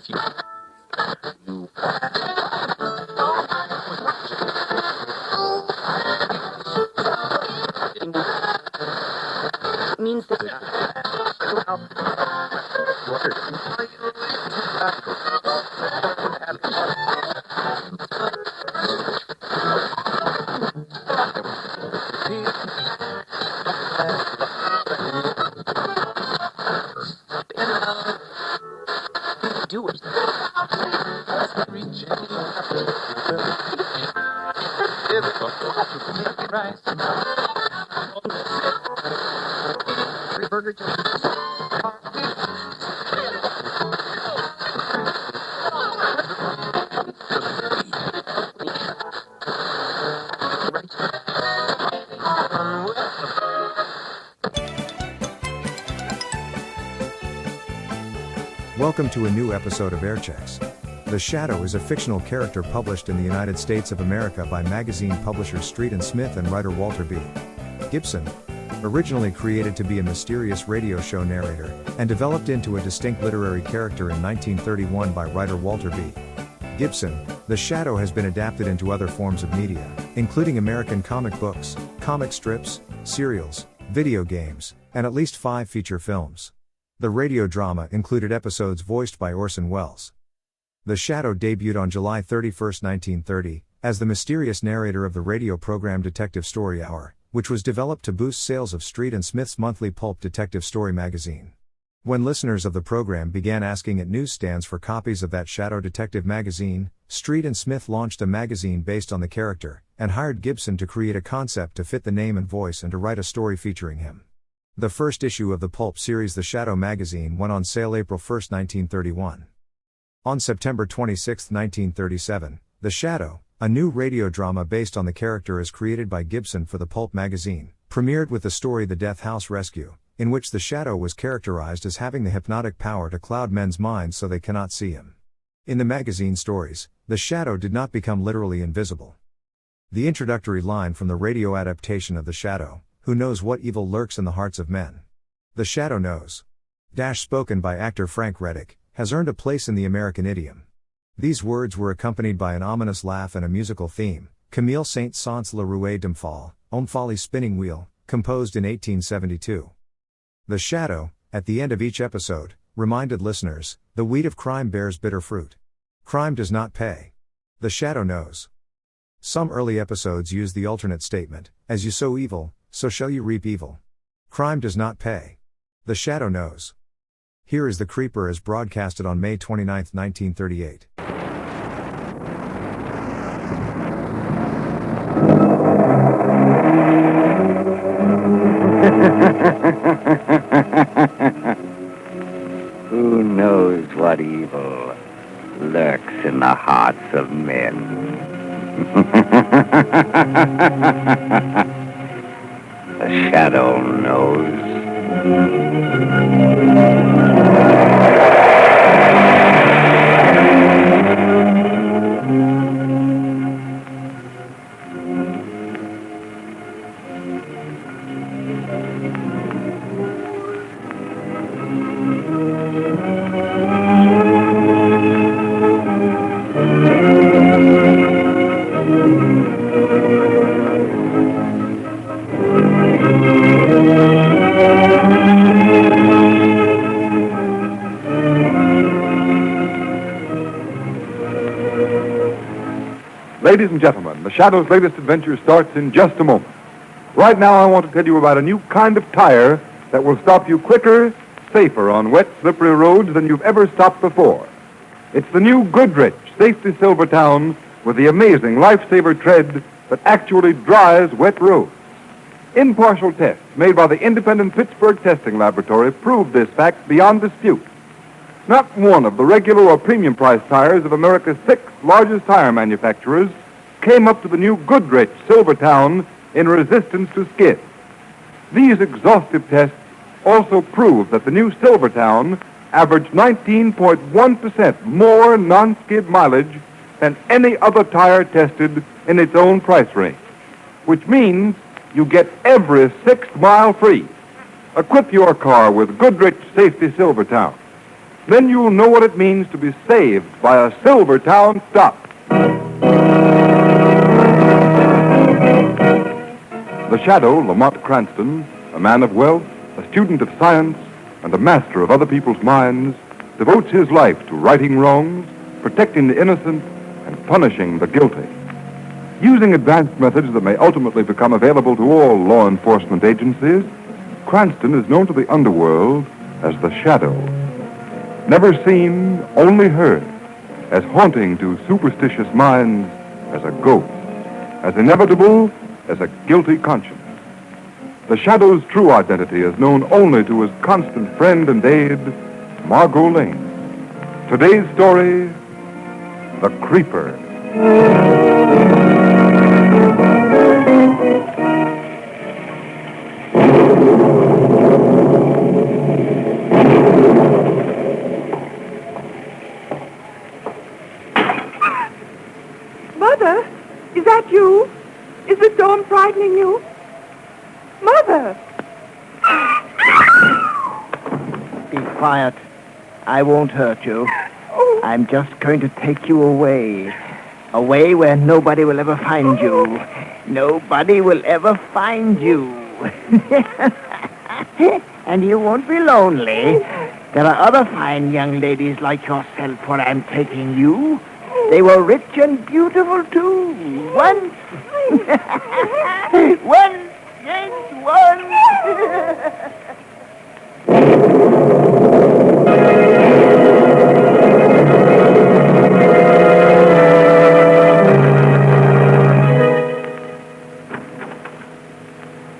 Means that do it. Burger Welcome to a new episode of Airchecks. The Shadow is a fictional character published in the United States of America by magazine publishers Street and Smith and writer Walter B. Gibson. Originally created to be a mysterious radio show narrator, and developed into a distinct literary character in 1931 by writer Walter B. Gibson, The Shadow has been adapted into other forms of media, including American comic books, comic strips, serials, video games, and at least 5 feature films. The radio drama included episodes voiced by Orson Welles. The Shadow debuted on July 31, 1930, as the mysterious narrator of the radio program Detective Story Hour, which was developed to boost sales of Street and Smith's monthly pulp detective story magazine. When listeners of the program began asking at newsstands for copies of that Shadow detective magazine, Street and Smith launched a magazine based on the character, and hired Gibson to create a concept to fit the name and voice and to write a story featuring him. The first issue of the pulp series The Shadow magazine went on sale April 1, 1931. On September 26, 1937, The Shadow, a new radio drama based on the character as created by Gibson for the pulp magazine, premiered with the story The Death House Rescue, in which the Shadow was characterized as having the hypnotic power to cloud men's minds so they cannot see him. In the magazine stories, the Shadow did not become literally invisible. The introductory line from the radio adaptation of The Shadow, "Who knows what evil lurks in the hearts of men? The Shadow knows," spoken by actor Frank Reddick, has earned a place in the American idiom. These words were accompanied by an ominous laugh and a musical theme, Camille Saint-Saëns La Roue d'Omphale, Omphale Spinning Wheel, composed in 1872. The Shadow, at the end of each episode, reminded listeners, the weed of crime bears bitter fruit. Crime does not pay. The Shadow knows. Some early episodes use the alternate statement, as you sow evil, so shall you reap evil. Crime does not pay. The Shadow knows. Here is The Creeper as broadcasted on May 29, 1938. Who knows what evil lurks in the hearts of men? The Shadow knows. Ladies and gentlemen, The Shadow's latest adventure starts in just a moment. Right now, I want to tell you about a new kind of tire that will stop you quicker, safer on wet, slippery roads than you've ever stopped before. It's the new Goodrich Safety Silvertown with the amazing lifesaver tread that actually dries wet roads. Impartial tests made by the independent Pittsburgh Testing Laboratory prove this fact beyond dispute. Not one of the regular or premium price tires of America's 6 largest tire manufacturers came up to the new Goodrich Silvertown in resistance to skid. These exhaustive tests also prove that the new Silvertown averaged 19.1% more non-skid mileage than any other tire tested in its own price range, which means you get every 6th mile free. Equip your car with Goodrich Safety Silvertown. then you'll know what it means to be saved by a Silvertown stop. The Shadow, Lamont Cranston, a man of wealth, a student of science, and a master of other people's minds, devotes his life to righting wrongs, protecting the innocent, and punishing the guilty. Using advanced methods that may ultimately become available to all law enforcement agencies, Cranston is known to the underworld as the Shadow. Never seen, only heard, as haunting to superstitious minds as a ghost, as inevitable as a guilty conscience. The Shadow's true identity is known only to his constant friend and aide, Margot Lane. Today's story, The Creeper. Mother, is that you? Is the storm frightening you? Mother! Be quiet. I won't hurt you. Oh, I'm just going to take you away. Away where nobody will ever find you. Nobody will ever find you. And you won't be lonely. There are other fine young ladies like yourself where I'm taking you. They were rich and beautiful, too. Once. Once. Yes, once.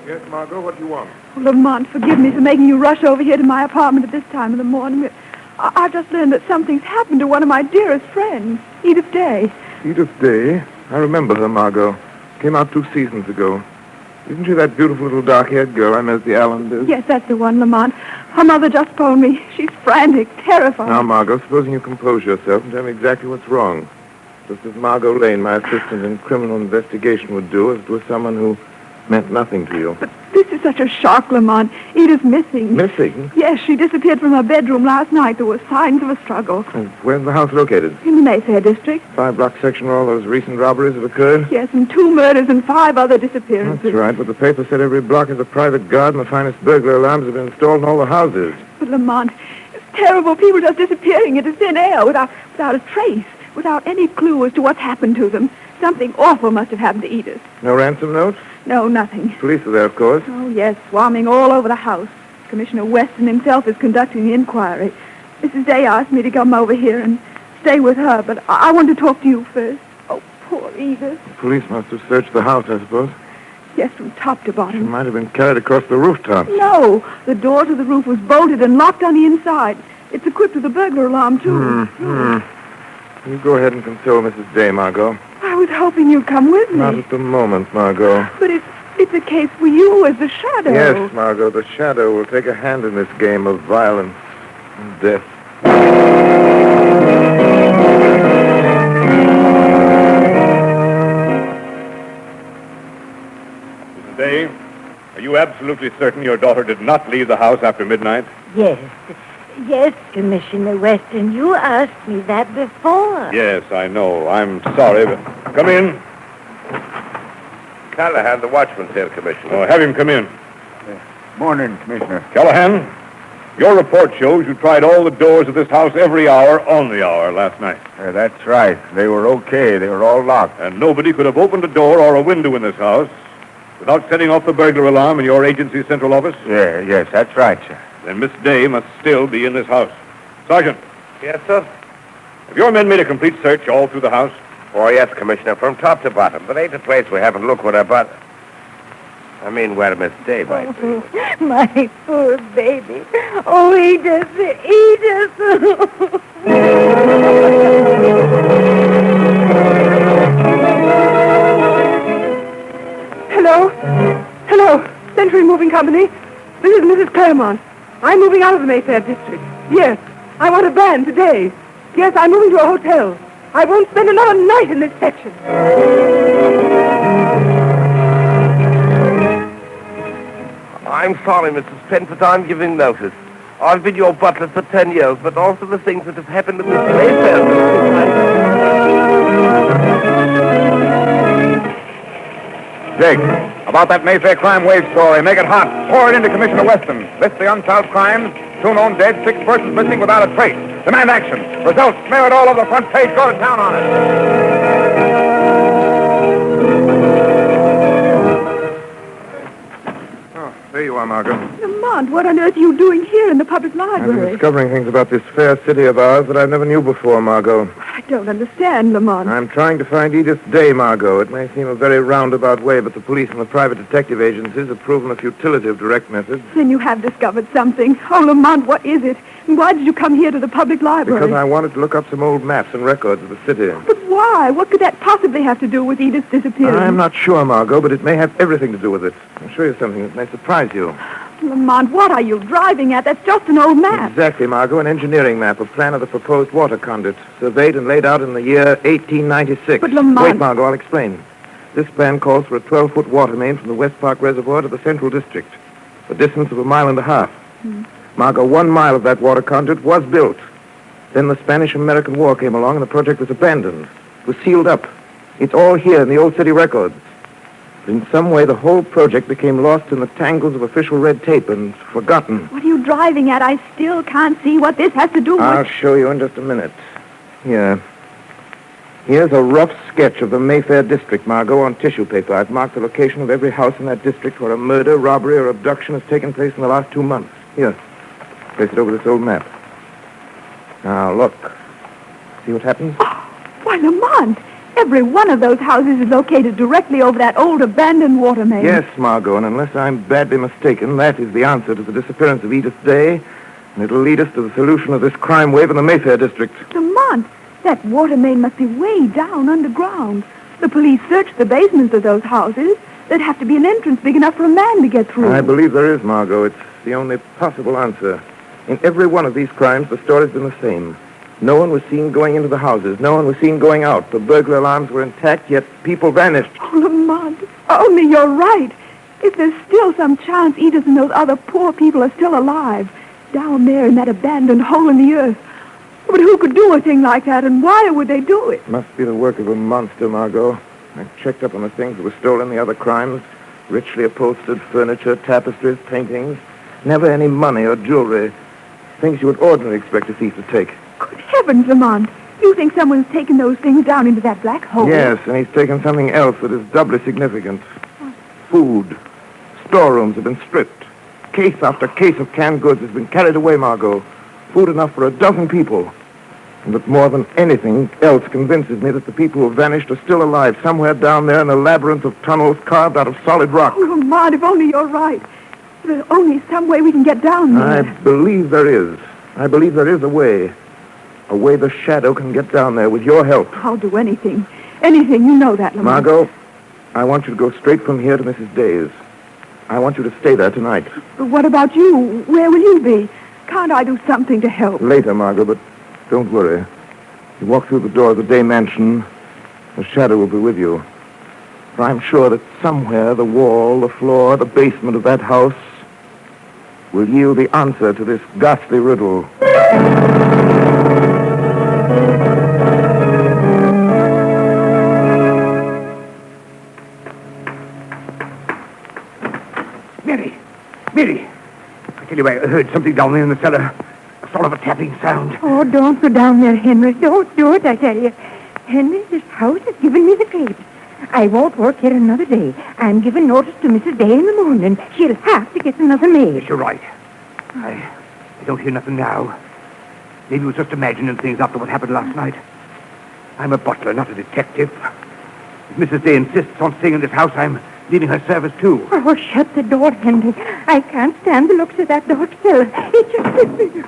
Yes, Margot, what do you want? Oh, Lamont, forgive me for making you rush over here to my apartment at this time of the morning. I've just learned that something's happened to one of my dearest friends, Edith Day. Edith Day? I remember her, Margot. Came out 2 seasons ago. Isn't she that beautiful little dark-haired girl I met at the Allenby's? Yes, that's the one, Lamont. Her mother just phoned me. She's frantic, terrified. Now, Margot, supposing you compose yourself and tell me exactly what's wrong. Just as Margot Lane, my assistant in criminal investigation, would do if it was someone who meant nothing to you. But this is such a shock, Lamont. Edith's missing. Missing? Yes, she disappeared from her bedroom last night. There were signs of a struggle. And where's the house located? In the Mayfair district. 5-block section where all those recent robberies have occurred? Yes, and 2 murders and 5 other disappearances. That's right, but the paper said every block has a private guard and the finest burglar alarms have been installed in all the houses. But, Lamont, it's terrible. People just disappearing into thin air without a trace, without any clue as to what's happened to them. Something awful must have happened to Edith. No ransom note? No, nothing. Police are there, of course. Oh, yes, swarming all over the house. Commissioner Weston himself is conducting the inquiry. Mrs. Day asked me to come over here and stay with her, but I want to talk to you first. Oh, poor Edith. The police must have searched the house, I suppose. Yes, from top to She bottom. might have been carried across the rooftop. No, the door to the roof was bolted and locked on the inside. It's equipped with a burglar alarm, too. You go ahead and console Mrs. Day, Margot. I was hoping you'd come with me. Not at the moment, Margot. But it's a case for you as the Shadow. Yes, Margot, the Shadow will take a hand in this game of violence and death. Mrs. Day, are you absolutely certain your daughter did not leave the house after midnight? Yes. Yes, Commissioner Weston. You asked me that before. Yes, I know. I'm sorry, but... Come in. Callahan, the watchman's here, Commissioner. Oh, have him come in. Morning, Commissioner. Callahan, your report shows you tried all the doors of this house every hour on the hour last night. That's right. They were okay. They were all locked. And nobody could have opened a door or a window in this house without setting off the burglar alarm in your agency's central office. Yes, that's right, sir. Then Miss Day must still be in this house. Sergeant, Yes, sir? have your men made a complete search all through the house? Oh, yes, Commissioner, from top to bottom. But ain't a place we haven't looked with our butt. I mean, where Miss Day might be. My poor baby. Oh, Edith, Edith. Hello? Hello, Century Moving Company. This is Mrs. Claremont. I'm moving out of the Mayfair district. Yes, I want a van today. Yes, I'm moving to a hotel. I won't spend another night in this section. I'm sorry, Mrs. Penford, I'm giving notice. I've been your butler for 10 years, but also the things that have happened at this Mayfair district. Jake, about that Mayfair crime wave story. Make it hot. Pour it into Commissioner Weston. List the unsolved crimes. 2 known dead, 6 persons missing without a trace. Demand action. Results, smear it all over the front page. Go to town on it. Oh, there you are, Margot. Lamont, what on earth are you doing here in the public I've been library? discovering things about this fair city of ours that I never knew before, Margot. I don't understand, Lamont. I'm trying to find Edith Day, Margot. It may seem a very roundabout way, but the police and the private detective agencies have proven the futility of direct methods. Then you have discovered something. Oh, Lamont, what is it? And why did you come here to the public library? Because I wanted to look up some old maps and records of the city. But why? What could that possibly have to do with Edith's disappearance? I'm not sure, Margot, but it may have everything to do with it. I'll show you something that may surprise you. Lamont, what are you driving at? That's just an old map. Exactly, Margot, an engineering map, a plan of the proposed water conduit, surveyed and laid out in the year 1896. But, Lamont... Wait, Margot, I'll explain. This plan calls for a 12-foot water main from the West Park Reservoir to the Central District, a distance of 1.5 miles. Margot, 1 mile of that water conduit was built. Then the Spanish-American War came along and the project was abandoned. It was sealed up. It's all here in the old city records. But in some way, the whole project became lost in the tangles of official red tape and forgotten. What are you driving at? I still can't see what this has to do with... I'll show you in just a minute. Here. Here's a rough sketch of the Mayfair district, Margot, on tissue paper. I've marked the location of every house in that district where a murder, robbery, or abduction has taken place in the last 2 months. Here. Place it over this old map. Now, look. See what happens? Why, Lamont, every one of those houses is located directly over that old abandoned water main. Yes, Margot, and unless I'm badly mistaken, that is the answer to the disappearance of Edith Day, and it'll lead us to the solution of this crime wave in the Mayfair district. Lamont, that water main must be way down underground. The police searched the basements of those houses. There'd have to be an entrance big enough for a man to get through. I believe there is, Margot. It's the only possible answer. In every one of these crimes, the story's been the same. No one was seen going into the houses. No one was seen going out. The burglar alarms were intact, yet people vanished. Oh, Lamont, only you're right. If there's still some chance Edith and those other poor people are still alive, down there in that abandoned hole in the earth. But who could do a thing like that, and why would they do it? Must be the work of a monster, Margot. I checked up on the things that were stolen in the other crimes. Richly upholstered furniture, tapestries, paintings. Never any money or jewelry. Things you would ordinarily expect a thief to take. Good heavens, Lamont. You think someone's taken those things down into that black hole? Yes, and he's taken something else that is doubly significant. Food. Storerooms have been stripped. Case after case of canned goods has been carried away, Margot. Food enough for 12 people. And that more than anything else convinces me that the people who vanished are still alive somewhere down there in a labyrinth of tunnels carved out of solid rock. Oh, Lamont, if only you're right. There's only some way we can get down there. I believe there is. I believe there is a way. A way the shadow can get down there with your help. I'll do anything. Anything. You know that, Lamont. Margot, I want you to go straight from here to Mrs. Day's. I want you to stay there tonight. But what about you? Where will you be? Can't I do something to help? Later, Margot, but don't worry. You walk through the door of the Day mansion, the shadow will be with you. For I'm sure that somewhere the wall, the floor, the basement of that house will yield the answer to this ghastly riddle. Mary, I tell you, I heard something down there in the cellar. A sort of a tapping sound. Oh, don't go down there, Henry. Don't do it, I tell you. Henry, this house has given me the creeps. I won't work here another day. I'm giving notice to Mrs. Day in the morning. She'll have to get another maid. Yes, you're right. I don't hear nothing now. Maybe it was just imagining things after what happened last night. I'm a butler, not a detective. If Mrs. Day insists on staying in this house, I'm leaving her service, too. Oh, shut the door, Henry. I can't stand the looks of that dark cellar. It just gives me...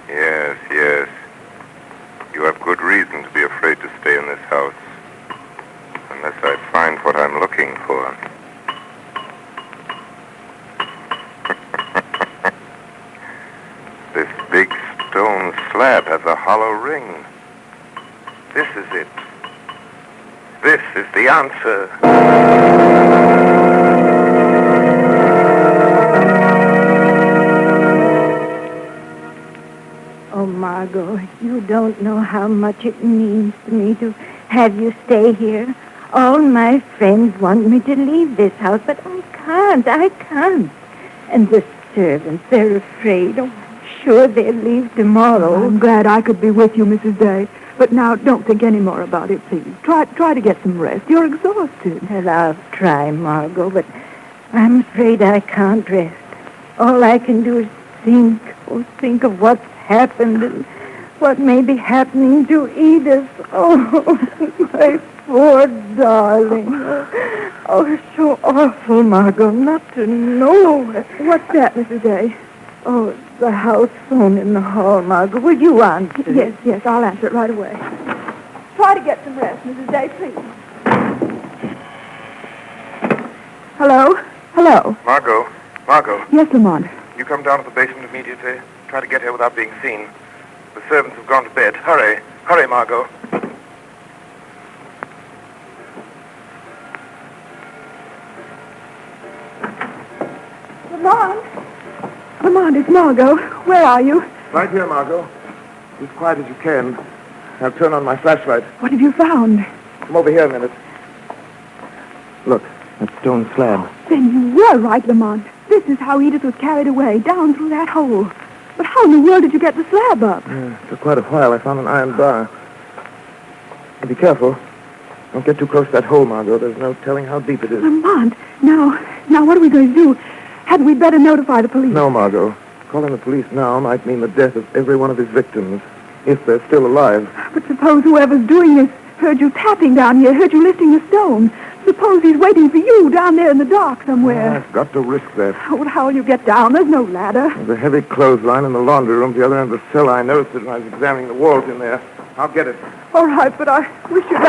Yes. You have good reason to be afraid to stay in this house. Unless I find what I'm looking for. This big stone slab has a hollow ring. This is it. This is the answer. You don't know how much it means to me to have you stay here. All my friends want me to leave this house, but I can't. And the servants, they're afraid. Oh, I'm sure they'll leave tomorrow. I'm glad I could be with you, Mrs. Day. But now, don't think any more about it, please. Try to get some rest. You're exhausted. Well, I'll try, Margot, but I'm afraid I can't rest. All I can do is think of what's happened and what may be happening to Edith. Oh, my poor darling. Oh, so awful, Margot, not to know. What's that, Mrs. Day? Oh, the house phone in the hall, Margot. Will you answer? Yes, I'll answer it right away. Try to get some rest, Mrs. Day, please. Hello? Margot, Yes, Lamont. you come down to the basement immediately. Try to get here without being seen. The servants have gone to bed. Hurry, Margot. Lamont, it's Margot. Where are you? Right here, Margot. Be as quiet as you can. I'll turn on my flashlight. What have you found? Come over here a minute. Look, that stone slab. Then you were right, Lamont. This is how Edith was carried away, down through that hole. But how in the world did you get the slab up? For quite a while, I found an iron bar. Be careful. Don't get too close to that hole, Margot. There's no telling how deep it is. Lamont, now what are we going to do? Hadn't we better notify the police? No, Margot. Calling the police now might mean the death of every one of his victims, if they're still alive. But suppose whoever's doing this heard you tapping down here, heard you lifting the stone. Suppose he's waiting for you down there in the dark somewhere. I've got to risk that. Oh, well, how will you get down? There's no ladder. There's a heavy clothesline in the laundry room at the other end of the cell. I noticed it when I was examining the walls in there. I'll get it. All right, but I wish you'd...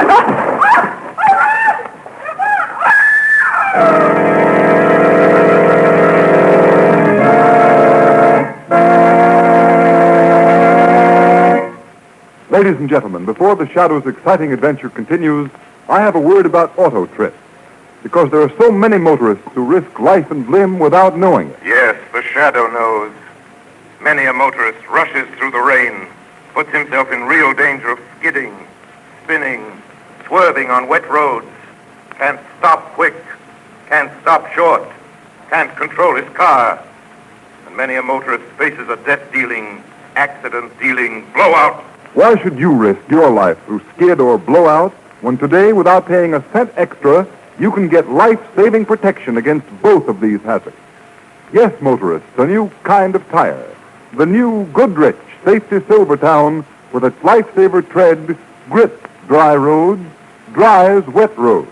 Ladies and gentlemen, before the Shadow's exciting adventure continues, I have a word about auto trips. Because there are so many motorists who risk life and limb without knowing it. Yes, the Shadow knows. Many a motorist rushes through the rain, puts himself in real danger of skidding, spinning, swerving on wet roads, can't stop quick, can't stop short, can't control his car. And many a motorist faces a death-dealing, accident-dealing blowout. Why should you risk your life through skid or blowout when today, without paying a cent extra, you can get life-saving protection against both of these hazards? Yes, motorists, a new kind of tire. The new Goodrich Safety Silvertown with its lifesaver tread grips dry roads, dries wet roads,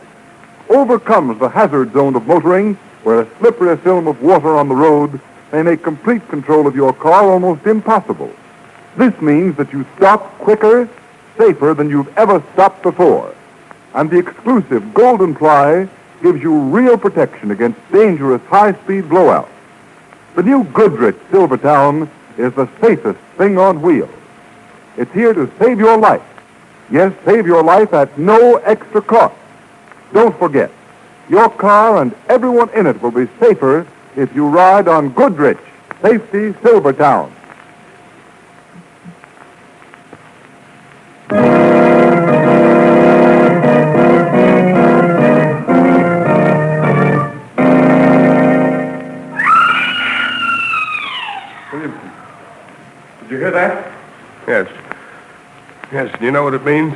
overcomes the hazard zone of motoring where a slippery film of water on the road may make complete control of your car almost impossible. This means that you stop quicker, safer than you've ever stopped before. And the exclusive Golden Ply gives you real protection against dangerous high-speed blowouts. The new Goodrich Silvertown is the safest thing on wheels. It's here to save your life. Yes, save your life at no extra cost. Don't forget, your car and everyone in it will be safer if you ride on Goodrich Safety Silvertown. Did you hear that? Yes. Yes, do you know what it means?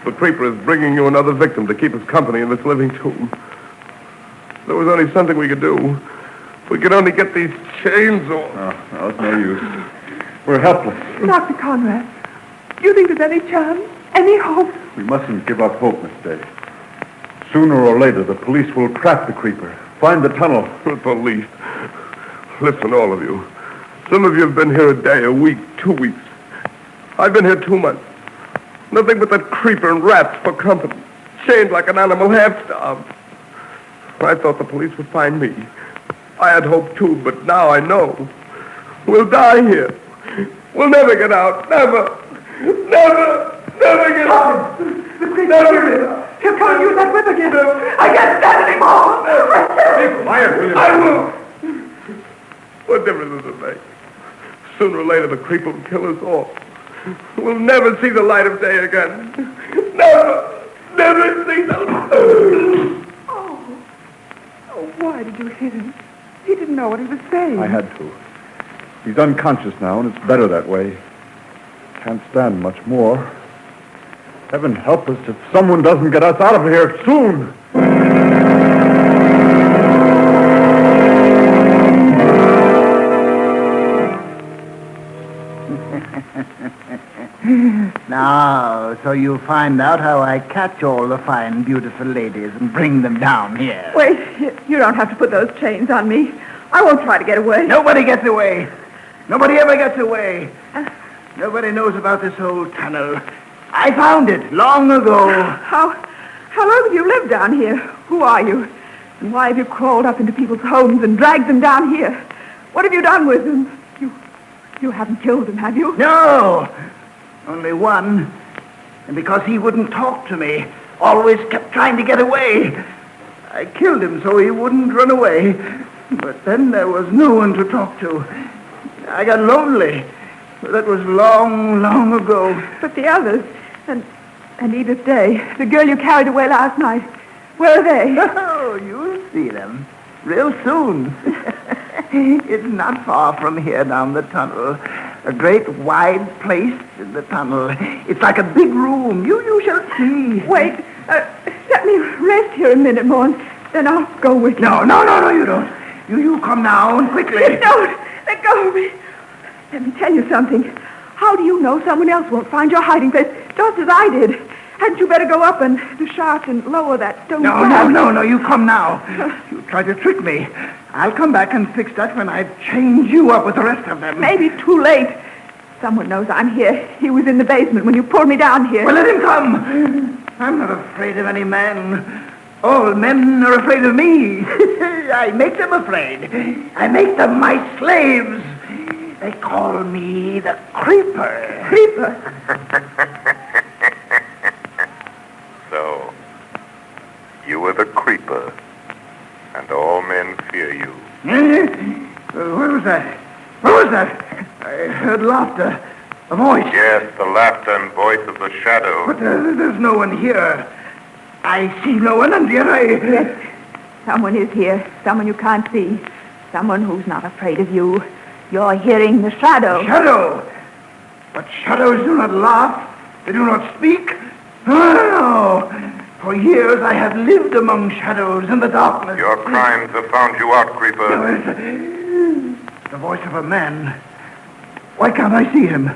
The creeper is bringing you another victim to keep us company in this living tomb. There was only something we could do. We could only get these chains off. No, it's no use. We're helpless. Dr. Conrad, do you think there's any chance? Any hope? We mustn't give up hope, Miss Day. Sooner or later, the police will trap the creeper, find the tunnel. The police. Listen, all of you. Some of you have been here a day, a week, 2 weeks. I've been here 2 months. Nothing but that creeper and rats for company. Chained like an animal, half-starved. I thought the police would find me. I had hope, too, but now I know. We'll die here. We'll never get out. Never. Never get out. The creeper. He'll come and use that whip again. I can't stand anymore. Be quiet, will you? I will. What difference does it make? Sooner or later, the creeper will kill us all. will never see the light of day again. Never see the... Oh, why did you hit him? He didn't know what he was saying. I had to. He's unconscious now, and it's better that way. Can't stand much more. Heaven help us if someone doesn't get us out of here soon. Now, so you find out how I catch all the fine, beautiful ladies and bring them down here. Wait, you don't have to put those chains on me. I won't try to get away. Nobody gets away. Nobody ever gets away. Nobody knows about this old tunnel. I found it long ago. How long have you lived down here? Who are you? And why have you crawled up into people's homes and dragged them down here? What have you done with them? You haven't killed them, have you? No. Only one. And because he wouldn't talk to me, always kept trying to get away. I killed him so he wouldn't run away. But then there was no one to talk to. I got lonely. That was long, long ago. But the others, and Edith Day, the girl you carried away last night, where are they? Oh, you'll see them real soon. It's not far from here down the tunnel. A great wide place in the tunnel. It's like a big room. You shall see. Wait, let me rest here a minute more, and then I'll go with you. No, you don't. You come now and quickly. Don't. Let go of me. Let me tell you something. How do you know someone else won't find your hiding place just as I did? Hadn't you better go up and the shaft and lower that stone slab? No, you come now. You try to trick me. I'll come back and fix that when I've chained you up with the rest of them. Maybe too late. Someone knows I'm here. He was in the basement when you pulled me down here. Well, let him come. I'm not afraid of any man. All men are afraid of me. I make them afraid. I make them my slaves. They call me the Creeper. Creeper? So, you were the Creeper, and all men fear you. What was that? What was that? I heard laughter. A voice. Yes, the laughter and voice of the shadow. But there's no one here. I see no one, and yet I... Yes, someone is here. Someone you can't see. Someone who's not afraid of you. You're hearing the shadow. Shadow? But shadows do not laugh. They do not speak. No. For years I have lived among shadows in the darkness. Your crimes have found you out, Creeper. The voice of a man. Why can't I see him?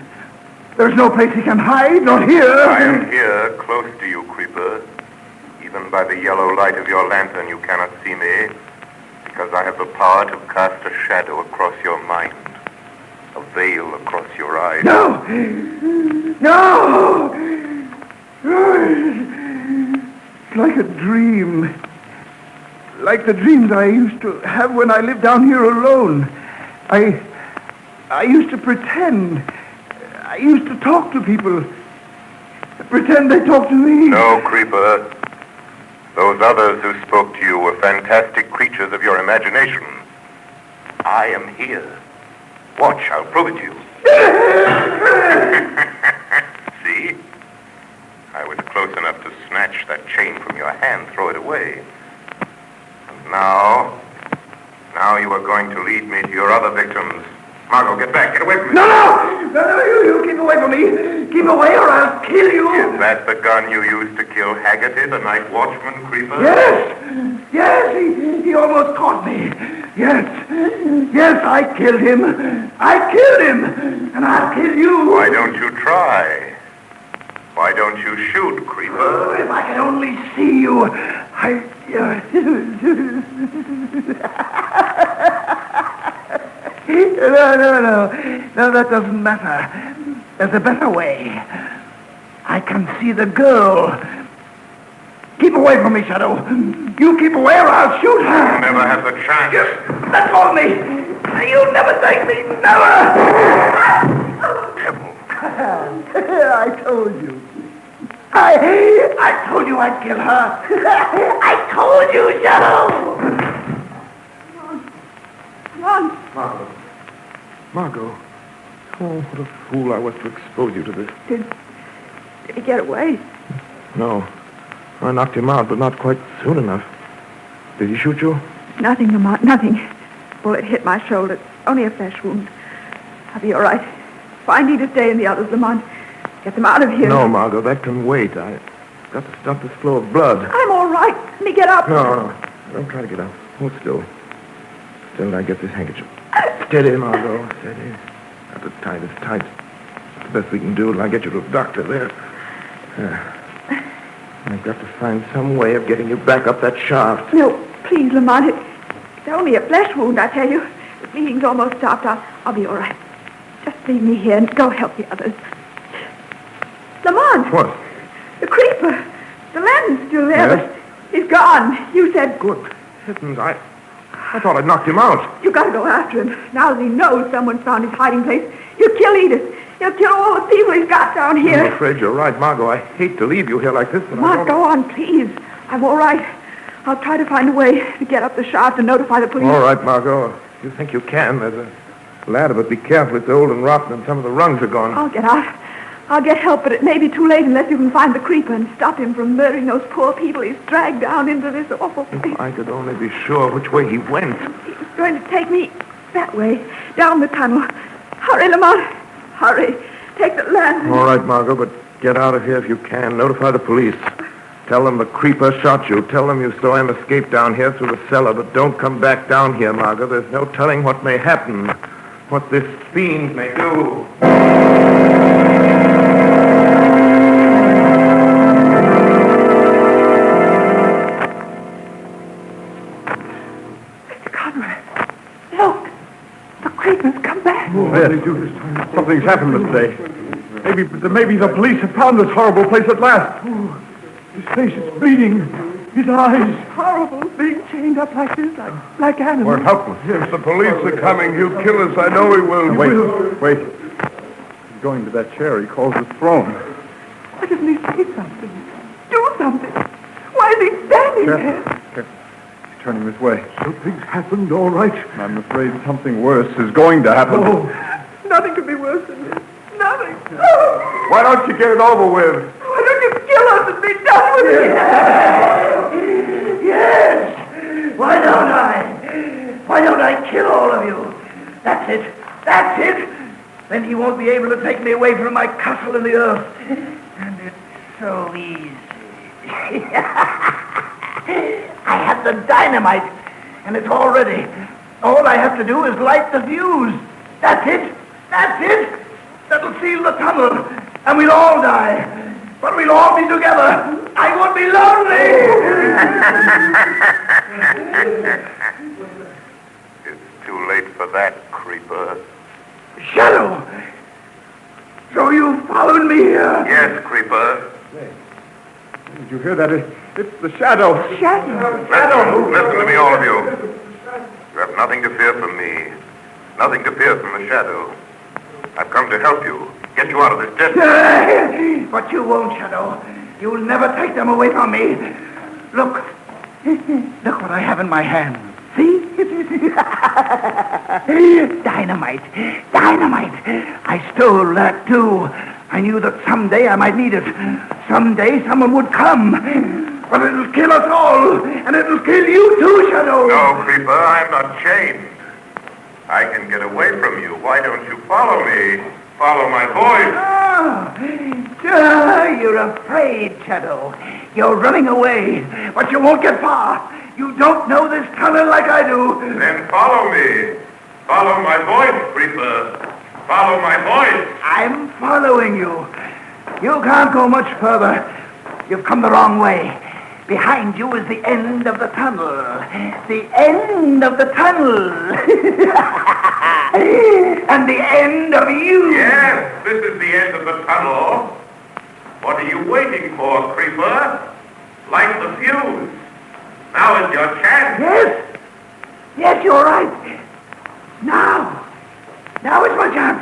There's no place he can hide, not here. I am here, close to you, Creeper. Even by the yellow light of your lantern, you cannot see me, because I have the power to cast a shadow across your mind, a veil across your eyes. No! It's like a dream. Like the dreams I used to have when I lived down here alone. I used to pretend. I used to talk to people. Pretend they talked to me. No, Creeper. Those others who spoke to you were fantastic creatures of your imagination. I am here. Watch, I'll prove it to you. See? I was close enough to snatch that chain from your hand, throw it away. And now you are going to lead me to your other victims. Margot, get back. Get away from me. No, you keep away from me. Keep away or I'll kill you. Is that the gun you used to kill Haggerty, the night watchman, Creeper? Yes, he almost caught me. Yes, I killed him. And I'll kill you. Why don't you try? Why don't you shoot, Creeper? Oh, if I could only see you, No, that doesn't matter. There's a better way. I can see the girl. Keep away from me, Shadow. You keep away or I'll shoot her. You'll never have the chance. Just let go of me. You'll never take me. Never. I told you. I told you I'd kill her. I told you, Shadow. Run. Margot. Oh, what a fool I was to expose you to this. Did he get away? No. I knocked him out, but not quite soon enough. Did he shoot you? Nothing, Lamont, nothing. Bullet hit my shoulder. Only a flesh wound. I'll be all right. Find Edith Day and the others, Lamont. Get them out of here. No, Margot, that can wait. I've got to stop this flow of blood. I'm all right. Let me get up. No. Don't try to get up. Hold still. Till I get this handkerchief. Steady, Margot. Steady. Got to tie this tight. It's the best we can do till I get you to a doctor there. I've got to find some way of getting you back up that shaft. No, please, Lamont. It's only a flesh wound, I tell you. The bleeding's almost stopped. I'll be all right. Just leave me here and go help the others. Lamont! What? The creeper. The lantern's still there, Yes? but he's gone. You said... Good heavens, I thought I'd knocked him out. You gotta go after him. Now that he knows someone's found his hiding place, he'll kill Edith. He'll kill all the people he's got down here. I'm afraid you're right, Margot. I hate to leave you here like this, but Lamont, go on, please. I'm all right. I'll try to find a way to get up the shaft and notify the police. All right, Margot. If you think you can, there's a ladder, but be careful. It's old and rotten, and some of the rungs are gone. I'll get out. I'll get help, but it may be too late unless you can find the creeper and stop him from murdering those poor people he's dragged down into this awful place. If I could only be sure which way he went. He was going to take me that way, down the tunnel. Hurry, Lamont. Hurry. Take the lantern. All right, Margot, but get out of here if you can. Notify the police. Tell them the creeper shot you. Tell them you saw him escape down here through the cellar, but don't come back down here, Margot. There's no telling what may happen, what this fiend may do. Yes. Something's happened this day. Maybe the police have found this horrible place at last. His face is bleeding. His eyes. Horrible, being chained up like this, like animals. We're helpless. If the police are coming, he'll kill us. I know he will. Wait. He's going to that chair he calls his throne. Why doesn't he say something? Do something. Why is he standing there? Careful. He's turning this way. Something's happened, all right. I'm afraid something worse is going to happen. Oh, nothing could be worse than this. Nothing. Oh. Why don't you get it over with? Why don't you kill us and be done with it? Yes! Why don't I? Why don't I kill all of you? That's it. That's it. Then he won't be able to take me away from my castle in the earth. And it's so easy. I have the dynamite, and it's all ready. All I have to do is light the fuse. That's it. That's it. That'll seal the tunnel, and we'll all die. But we'll all be together. I won't be lonely. It's too late for that, creeper. Shadow! So you followed me here? Yes, creeper. Did you hear that? It's the shadow. Listen to me, all of you. You have nothing to fear from me. Nothing to fear from the shadow. I've come to help you. Get you out of this death. But you won't, Shadow. You'll never take them away from me. Look. Look what I have in my hand. See? Dynamite. I stole that, too. I knew that someday I might need it. Someday someone would come. But it'll kill us all. And it'll kill you, too, Shadow. No, creeper, I'm not chained. I can get away from you. Why don't you follow me? Follow my voice. You're afraid, Shadow. You're running away, but you won't get far. You don't know this tunnel like I do. Then follow me. Follow my voice, creeper. Follow my voice. I'm following you. You can't go much further. You've come the wrong way. Behind you is the end of the tunnel. The end of the tunnel. And the end of you. Yes, this is the end of the tunnel. What are you waiting for, creeper? Light the fuse. Now is your chance. Yes, you're right. Now is my chance.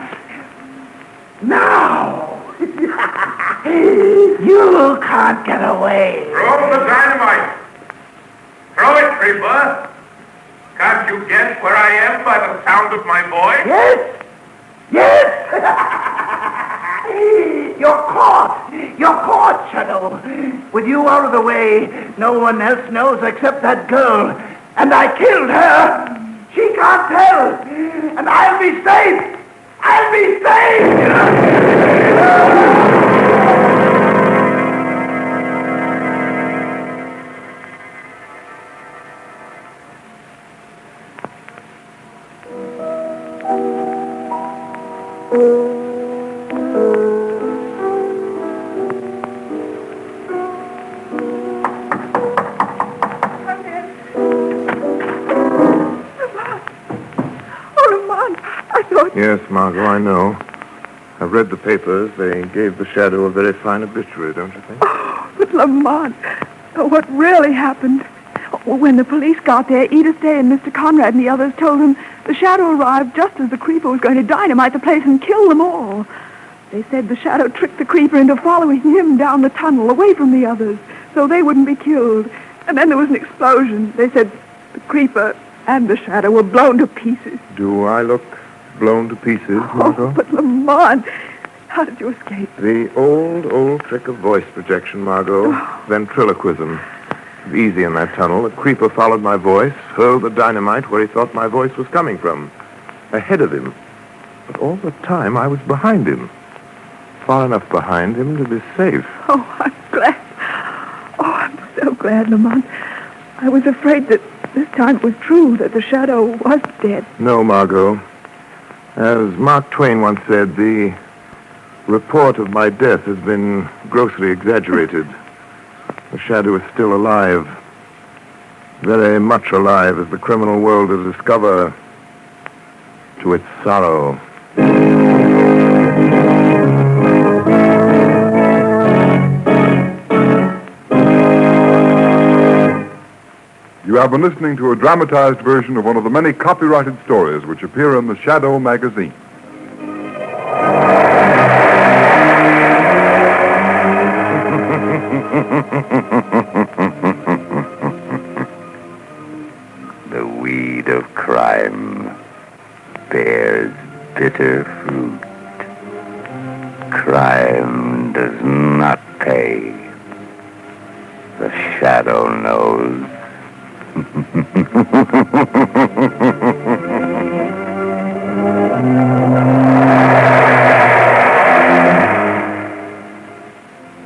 Now. You can't get away. Throw the dynamite. Throw it, creeper. Can't you guess where I am by the sound of my voice? Yes! You're caught! You're caught, Shadow! With you out of the way, no one else knows except that girl. And I killed her! She can't tell! And I'll be safe! I'll be safe! Yes, Margot, I know. I've read the papers. They gave the Shadow a very fine obituary, don't you think? Oh, but Lamont, what really happened? When the police got there, Edith Day and Mr. Conrad and the others told them the Shadow arrived just as the Creeper was going to dynamite the place and kill them all. They said the Shadow tricked the Creeper into following him down the tunnel away from the others so they wouldn't be killed. And then there was an explosion. They said the Creeper and the Shadow were blown to pieces. Do I look blown to pieces, Margot? Oh, but Lamont, how did you escape? The old trick of voice projection, Margot. Ventriloquism. Easy in that tunnel. The Creeper followed my voice, hurled the dynamite where he thought my voice was coming from. Ahead of him. But all the time I was behind him. Far enough behind him to be safe. Oh, I'm glad. Oh, I'm so glad, Lamont. I was afraid that this time it was true, that the Shadow was dead. No, Margot. As Mark Twain once said, the report of my death has been grossly exaggerated. The Shadow is still alive. Very much alive, as the criminal world will discover to its sorrow. You have been listening to a dramatized version of one of the many copyrighted stories which appear in the Shadow magazine. The weed of crime bears bitter fruit. Crime does not pay. The Shadow knows.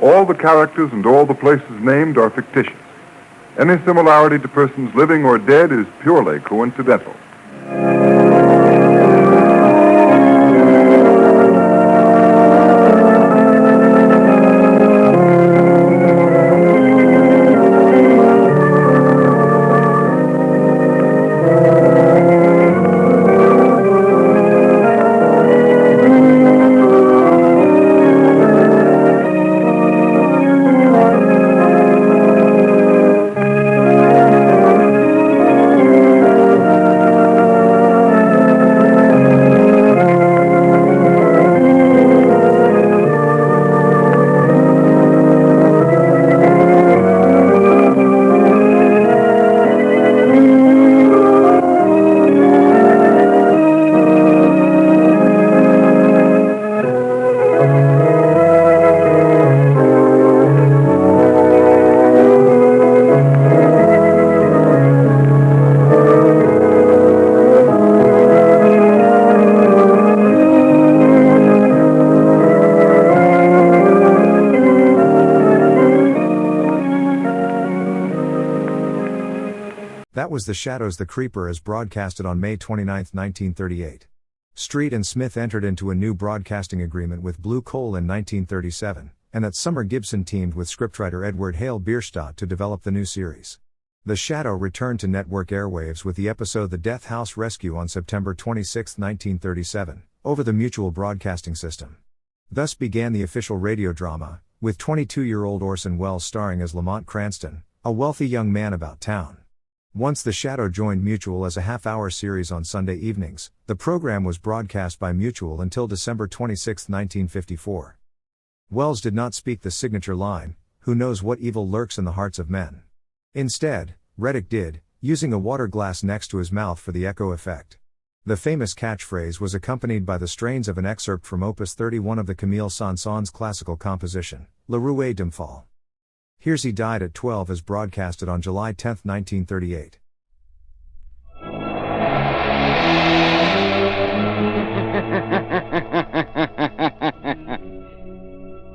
All the characters and all the places named are fictitious. Any similarity to persons living or dead is purely coincidental. That was The Shadows the Creeper as broadcasted on May 29, 1938. Street and Smith entered into a new broadcasting agreement with Blue Coal in 1937, and that summer Gibson teamed with scriptwriter Edward Hale Bierstadt to develop the new series. The Shadow returned to network airwaves with the episode The Death House Rescue on September 26, 1937, over the Mutual Broadcasting System. Thus began the official radio drama, with 22-year-old Orson Welles starring as Lamont Cranston, a wealthy young man about town. Once The Shadow joined Mutual as a half-hour series on Sunday evenings, the program was broadcast by Mutual until December 26, 1954. Welles did not speak the signature line, "Who knows what evil lurks in the hearts of men?" Instead, Reddick did, using a water glass next to his mouth for the echo effect. The famous catchphrase was accompanied by the strains of an excerpt from Opus 31 of the Camille Saint-Saëns classical composition, La Ruée d'Imphal. Here's He Died at 12 as broadcasted on July 10, 1938.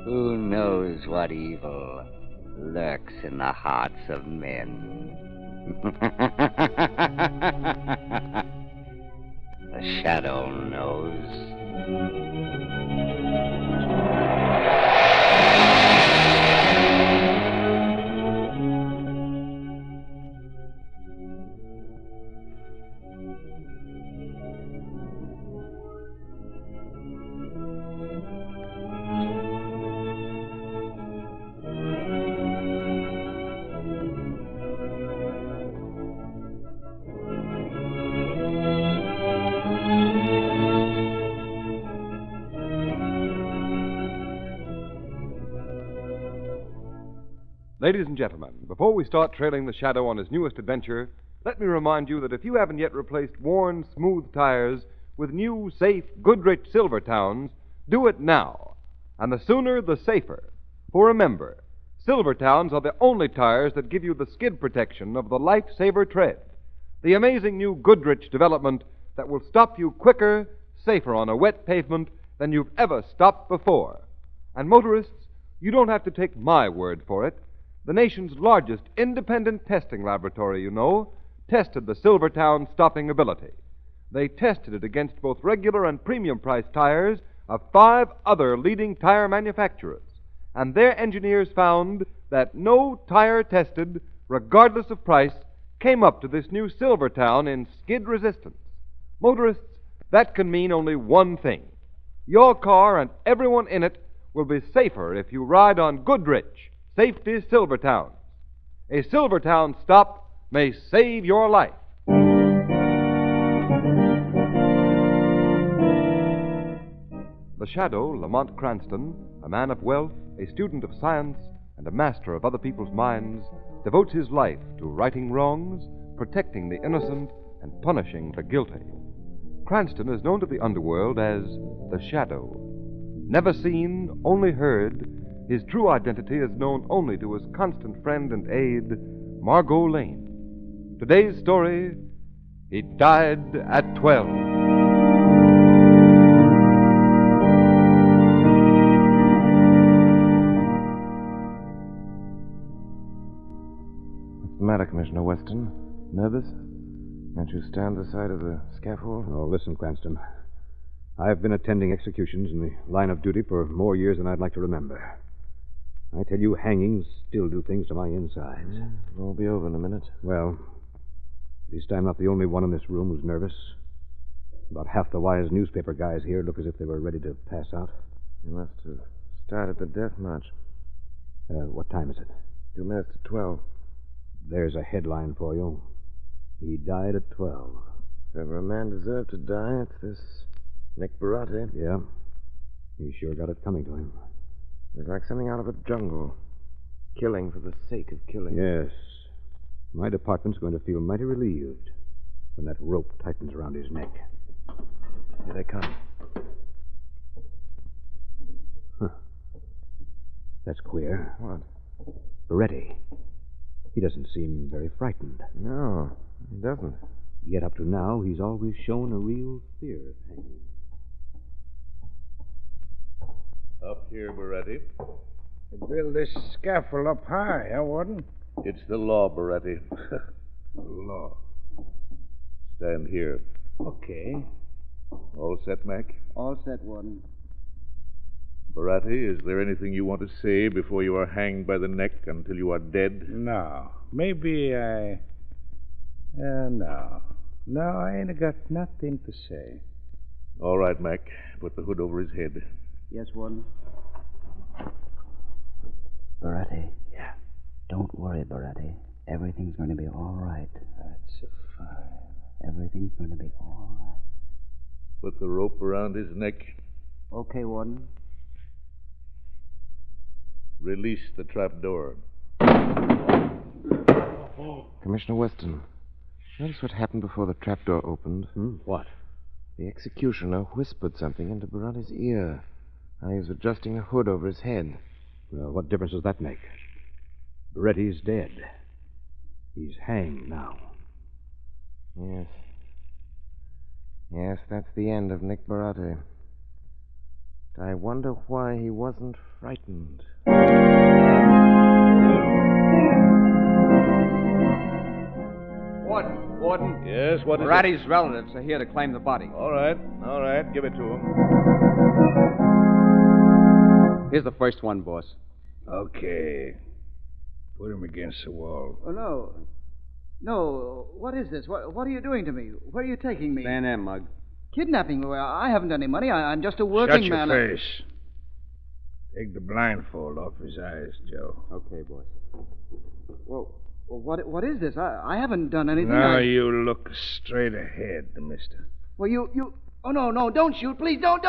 Who knows what evil lurks in the hearts of men? The shadow knows. Ladies and gentlemen, before we start trailing the Shadow on his newest adventure, let me remind you that if you haven't yet replaced worn, smooth tires with new, safe, Goodrich Silvertowns, do it now. And the sooner, the safer. For remember, Silvertowns are the only tires that give you the skid protection of the Lifesaver tread, the amazing new Goodrich development that will stop you quicker, safer on a wet pavement than you've ever stopped before. And motorists, you don't have to take my word for it. The nation's largest independent testing laboratory, you know, tested the Silvertown stopping ability. They tested it against both regular and premium price tires of 5 other leading tire manufacturers. And their engineers found that no tire tested, regardless of price, came up to this new Silvertown in skid resistance. Motorists, that can mean only one thing. Your car and everyone in it will be safer if you ride on Goodrich Safety Silvertown. A Silvertown stop may save your life. The Shadow, Lamont Cranston, a man of wealth, a student of science, and a master of other people's minds, devotes his life to righting wrongs, protecting the innocent, and punishing the guilty. Cranston is known to the underworld as the Shadow. Never seen, only heard, his true identity is known only to his constant friend and aide, Margot Lane. Today's story, He Died at 12. What's the matter, Commissioner Weston? Nervous? Can't you stand the side of the scaffold? Oh, listen, Cranston. I've been attending executions in the line of duty for more years than I'd like to remember. I tell you, hangings still do things to my insides. It'll all be over in a minute. Well, at least I'm not the only one in this room who's nervous. About half the wise newspaper guys here look as if they were ready to pass out. You must have started the death march. What time is it? 2 minutes to 12. There's a headline for you. He died at 12. If ever a man deserved to die, it's this Nick Barati. Yeah. He sure got it coming to him. It's like something out of a jungle. Killing for the sake of killing. Yes. My department's going to feel mighty relieved when that rope tightens around his neck. Here they come. Huh. That's queer. What? Barati. He doesn't seem very frightened. No, he doesn't. Yet up to now, he's always shown a real fear of hanging. Up here, Barati. Build this scaffold up high, huh, Warden? It's the law, Barati. Law. Stand here. Okay. All set, Mac? All set, Warden. Barati, is there anything you want to say before you are hanged by the neck until you are dead? No. Maybe I... no. No, I ain't got nothing to say. All right, Mac. Put the hood over his head. Yes, Warden. Barati. Yeah. Don't worry, Barati. Everything's going to be all right. That's fine. Everything's going to be all right. Put the rope around his neck. Okay, Warden. Release the trap door. Commissioner Weston, notice what happened before the trapdoor opened? What? The executioner whispered something into Baratti's ear. He was adjusting a hood over his head. Well, what difference does that make? Baretti's dead. He's hanged now. Yes. Yes, that's the end of Nick Baratti. But I wonder why he wasn't frightened. Warden. Yes, what is Baratti's relatives are here to claim the body. All right. Give it to him. Here's the first one, boss. Okay. Put him against the wall. Oh, no. No, what is this? What are you doing to me? Where are you taking me? Stand there, Mug. Kidnapping me? Well, I haven't any money. I'm just a working man. Shut your face. Take the blindfold off his eyes, Joe. Okay, boss. Well, what is this? I haven't done anything. Now you look straight ahead, mister. Well, you... Oh, no, don't shoot. Please, don't.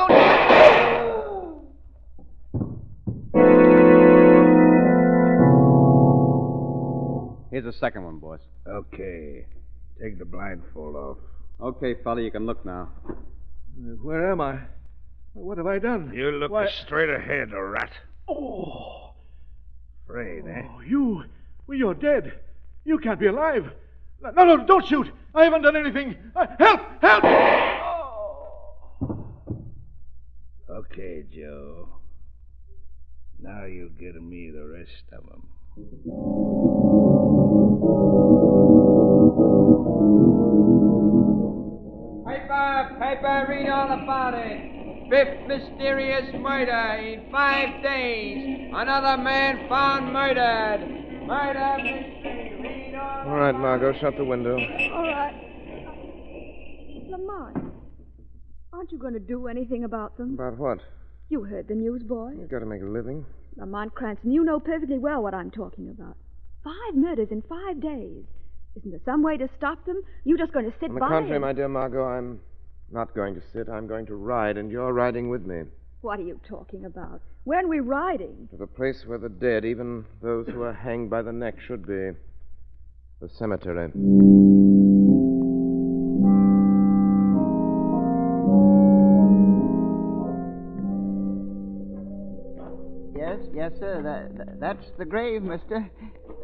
Here's the second one, boss. Okay. Take the blindfold off. Okay, fella, you can look now. Where am I? What have I done? You look Why- straight ahead, rat. Oh. Afraid, eh? Oh, you. Well, you're dead. You can't be alive. No, don't shoot. I haven't done anything. Help! Okay, Joe. Now you get me the rest of them. Paper, read all about it. Fifth mysterious murder in 5 days. Another man found murdered. Murder mystery. Read All right, Margot, shut the window. All right. Lamont, aren't you going to do anything about them? About what? You heard the news, boy. You've got to make a living. Lamont Cranston, you know perfectly well what I'm talking about. 5 murders in 5 days. Isn't there some way to stop them? You just going to sit On the by contrary, and... my dear Margot, I'm not going to sit. I'm going to ride, and you're riding with me. What are you talking about? When are we riding? To the place where the dead, even those who are hanged by the neck, should be. The cemetery. Yes, sir. That's the grave, mister.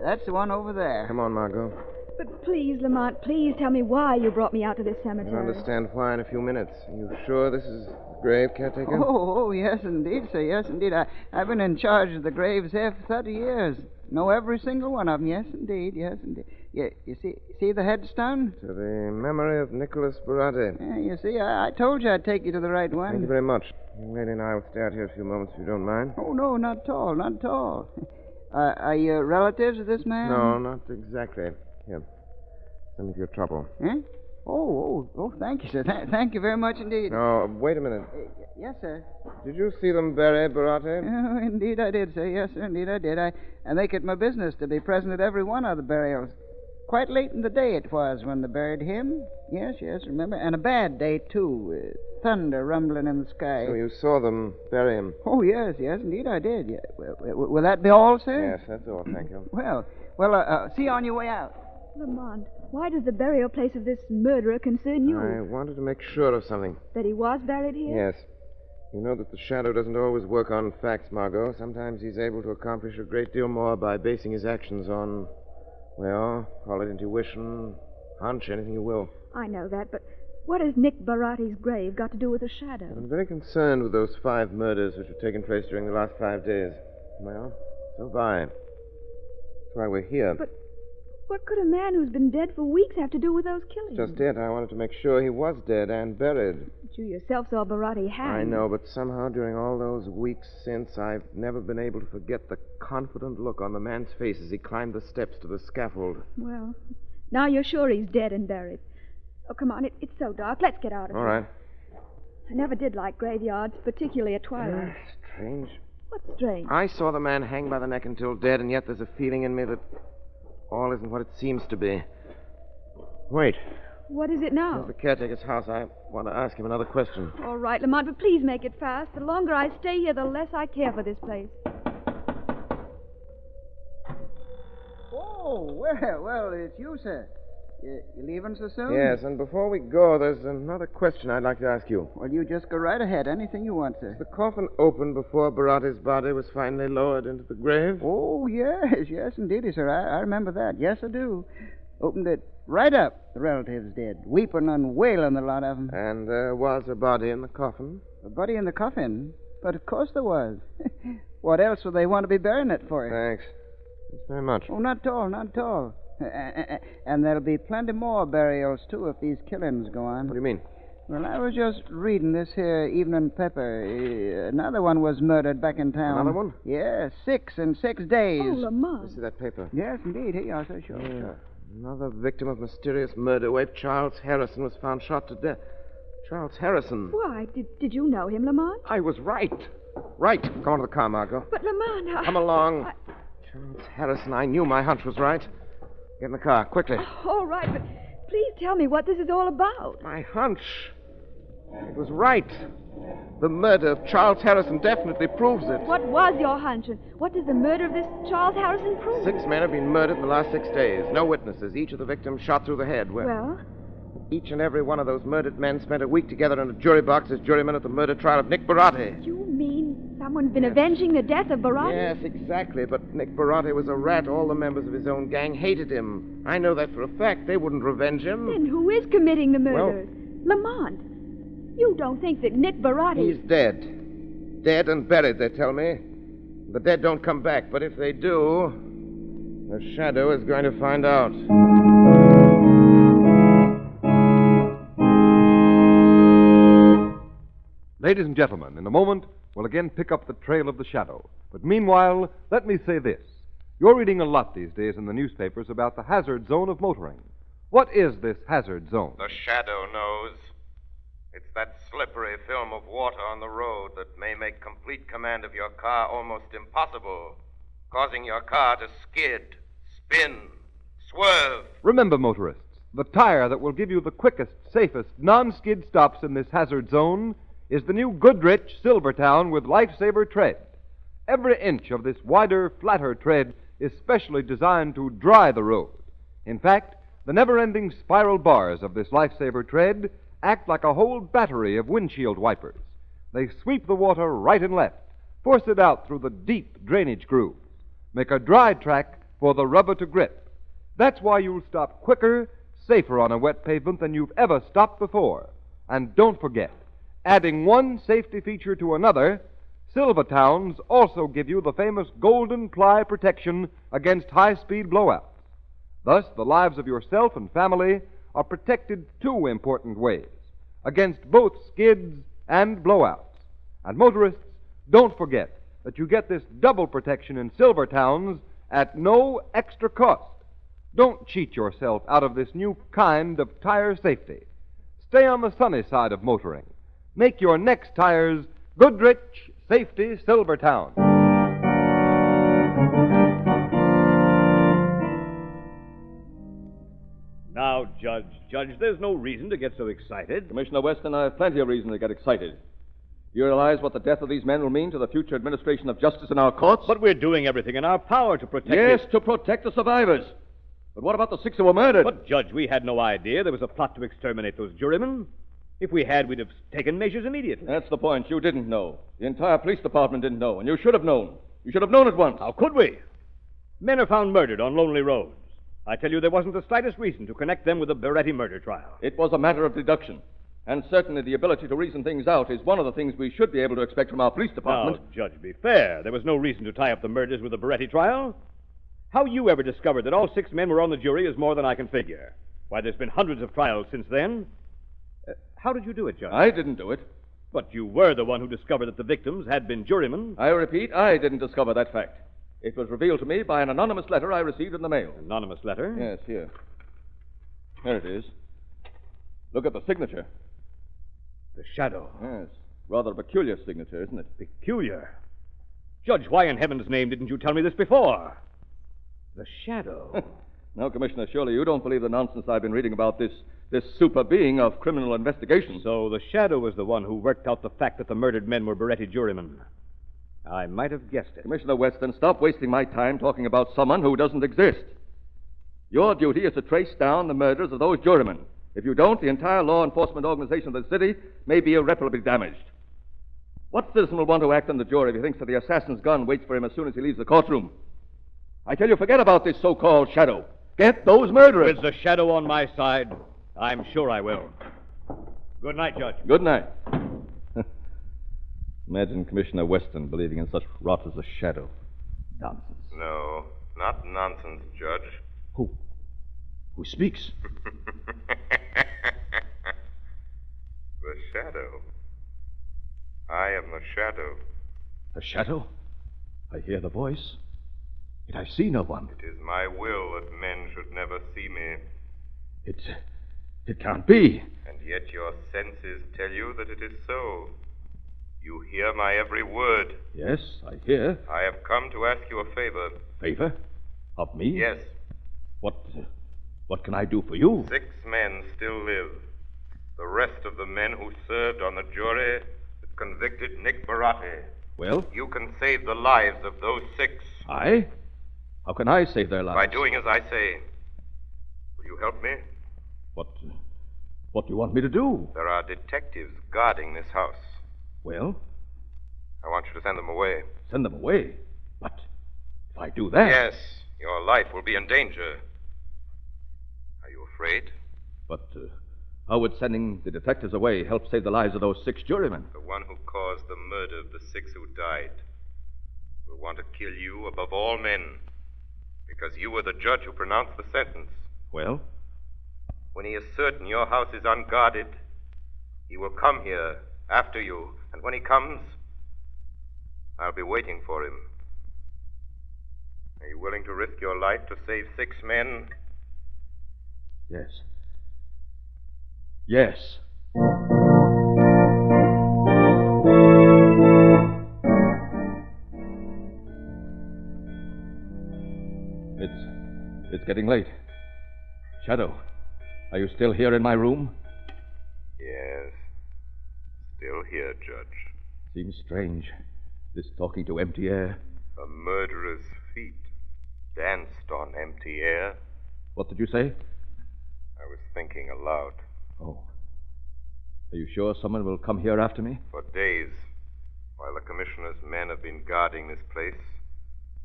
That's the one over there. Come on, Margot. But please, Lamont, please tell me why you brought me out to this cemetery. You'll understand why in a few minutes. Are you sure this is the grave, caretaker? Oh, yes, indeed, sir. Yes, indeed. I've been in charge of the graves here for 30 years. Know every single one of them. Yes, indeed. Yeah, you see the headstone? To the memory of Nicholas Baratti. Yeah, you see, I told you I'd take you to the right one. Thank you very much. Young lady and I will stay out here a few moments if you don't mind. Oh, no, not at all. Are you relatives of this man? No, not exactly. Here. Send me your trouble. Eh? Oh, thank you, sir. Thank you very much indeed. No, wait a minute. Yes, sir. Did you see them bury Baratti? Oh, indeed I did, sir. Yes, sir, indeed I did. I make it my business to be present at every one of the burials. Quite late in the day it was when they buried him. Yes, remember. And a bad day, too. Thunder rumbling in the sky. So you saw them bury him? Oh, yes, indeed I did. Yeah. Will that be all, sir? Yes, that's all, thank you. Well, see you on your way out. Lamont, why does the burial place of this murderer concern you? I wanted to make sure of something. That he was buried here? Yes. You know that the shadow doesn't always work on facts, Margot. Sometimes he's able to accomplish a great deal more by basing his actions on, well, call it intuition, hunch, anything you will. I know that, but what has Nick Baratti's grave got to do with the shadow? I've been very concerned with those 5 murders which have taken place during the last 5 days. Well, so have I. That's why we're here. But what could a man who's been dead for weeks have to do with those killings? Just it. I wanted to make sure he was dead and buried. But you yourself saw Baratti hanged. I know, but somehow during all those weeks since, I've never been able to forget the confident look on the man's face as he climbed the steps to the scaffold. Well, now you're sure he's dead and buried. Oh, come on. It's so dark. Let's get out of here. All right. I never did like graveyards, particularly at twilight. Strange. What's strange? I saw the man hang by the neck until dead, and yet there's a feeling in me that all isn't what it seems to be. Wait. What is it now? There's the caretaker's house. I want to ask him another question. All right, Lamont, but please make it fast. The longer I stay here, the less I care for this place. Oh, well, it's you, sir. You leaving so soon? Yes, and before we go, there's another question I'd like to ask you. Well, you just go right ahead. Anything you want, sir. Was the coffin opened before Barate's body was finally lowered into the grave? Oh, yes, indeedy, sir. I remember that. Yes, I do. Opened it right up, the relatives did, weeping and wailing, the lot of them. And there was a body in the coffin? A body in the coffin? But of course there was. What else would they want to be burying it for? Thanks. Thanks very much. Oh, not at all, not at all. And there'll be plenty more burials, too, if these killings go on. What do you mean? Well, I was just reading this here evening paper. Another one was murdered back in town. Another one? Yeah, 6 in 6 days. Oh, Lamont. This is that paper. Yes, indeed. Here you are, sir. Sure, Yeah. sure. Another victim of mysterious murder. Waif Charles Harrison was found shot to death. Charles Harrison. Why, did you know him, Lamont? I was right. Right. Come on to the car, Margot. But, Lamont, Come along. Charles Harrison, I knew my hunch was right. Get in the car, quickly. All right, but please tell me what this is all about. My hunch. It was right. The murder of Charles Harrison definitely proves it. What was your hunch, and what does the murder of this Charles Harrison prove? 6 men have been murdered in the last 6 days. No witnesses. Each of the victims shot through the head. Well? Each and every one of those murdered men spent a week together in a jury box as jurymen at the murder trial of Nick Barate. You mean someone's been avenging the death of Barate? Yes, exactly. But Nick Barate was a rat. All the members of his own gang hated him. I know that for a fact. They wouldn't revenge him. Then who is committing the murders? Lamont, you don't think that Nick Barate... He's dead. Dead and buried, they tell me. The dead don't come back, but if they do, the Shadow is going to find out. Ladies and gentlemen, in a moment, we'll again pick up the trail of the Shadow. But meanwhile, let me say this. You're reading a lot these days in the newspapers about the hazard zone of motoring. What is this hazard zone? The Shadow knows. It's that slippery film of water on the road that may make complete command of your car almost impossible, causing your car to skid, spin, swerve. Remember, motorists, the tire that will give you the quickest, safest, non-skid stops in this hazard zone is the new Goodrich Silvertown with Lifesaver tread. Every inch of this wider, flatter tread is specially designed to dry the road. In fact, the never-ending spiral bars of this Lifesaver tread act like a whole battery of windshield wipers. They sweep the water right and left, force it out through the deep drainage grooves, make a dry track for the rubber to grip. That's why you'll stop quicker, safer on a wet pavement than you've ever stopped before. And don't forget, adding one safety feature to another, Silvertowns also give you the famous golden ply protection against high-speed blowouts. Thus, the lives of yourself and family are protected 2 important ways, against both skids and blowouts. And motorists, don't forget that you get this double protection in Silvertowns at no extra cost. Don't cheat yourself out of this new kind of tire safety. Stay on the sunny side of motoring. Make your next tires Goodrich Safety Silvertown. Now, Judge, there's no reason to get so excited. Commissioner Weston, I have plenty of reason to get excited. You realize what the death of these men will mean to the future administration of justice in our courts? But we're doing everything in our power to protect... Yes, to protect the survivors. But what about the 6 who were murdered? But, Judge, we had no idea there was a plot to exterminate those jurymen. If we had, we'd have taken measures immediately. That's the point. You didn't know. The entire police department didn't know, and you should have known. You should have known at once. How could we? Men are found murdered on lonely roads. I tell you, there wasn't the slightest reason to connect them with the Beretti murder trial. It was a matter of deduction. And certainly the ability to reason things out is one of the things we should be able to expect from our police department. Now, Judge, be fair. There was no reason to tie up the murders with the Beretti trial. How you ever discovered that all 6 men were on the jury is more than I can figure. Why, there's been hundreds of trials since then. How did you do it, Judge? I didn't do it. But you were the one who discovered that the victims had been jurymen. I repeat, I didn't discover that fact. It was revealed to me by an anonymous letter I received in the mail. Anonymous letter? Yes, here. Here it is. Look at the signature. The Shadow. Yes. Rather a peculiar signature, isn't it? Peculiar? Judge, why in heaven's name didn't you tell me this before? The Shadow. Now, Commissioner, surely you don't believe the nonsense I've been reading about this super being of criminal investigation. So the Shadow was the one who worked out the fact that the murdered men were Beretti jurymen. I might have guessed it. Commissioner Weston, stop wasting my time talking about someone who doesn't exist. Your duty is to trace down the murderers of those jurymen. If you don't, the entire law enforcement organization of the city may be irreparably damaged. What citizen will want to act on the jury if he thinks that the assassin's gun waits for him as soon as he leaves the courtroom? I tell you, forget about this so-called shadow. Get those murderers. With the shadow on my side, I'm sure I will. Good night, Judge. Good night. Imagine Commissioner Weston believing in such rot as a shadow. Nonsense. No, not nonsense, Judge. Who speaks? The shadow. I am the shadow. The shadow? I hear the voice, yet I see no one. It is my will that men should never see me. It can't be. And yet your senses tell you that it is so. You hear my every word. Yes, I hear. I have come to ask you a favor. Favor? Of me? Yes. What can I do for you? 6 men still live. The rest of the men who served on the jury that convicted Nick Barati. Well? You can save the lives of those 6. I? How can I save their lives? By doing as I say. Will you help me? What do you want me to do? There are detectives guarding this house. Well? I want you to send them away. Send them away? But if I do that... Yes, your life will be in danger. Are you afraid? But how would sending the detectives away help save the lives of those 6 jurymen? The one who caused the murder of the 6 who died will want to kill you above all men, because you were the judge who pronounced the sentence. Well? When he is certain your house is unguarded, he will come here after you, and when he comes, I'll be waiting for him. Are you willing to risk your life to save 6 men? Yes. Yes. It's getting late. Shadow, are you still here in my room? Yes. Still here, Judge. Seems strange, this talking to empty air. A murderer's feet danced on empty air. What did you say? I was thinking aloud. Oh. Are you sure someone will come here after me? For days, while the commissioner's men have been guarding this place,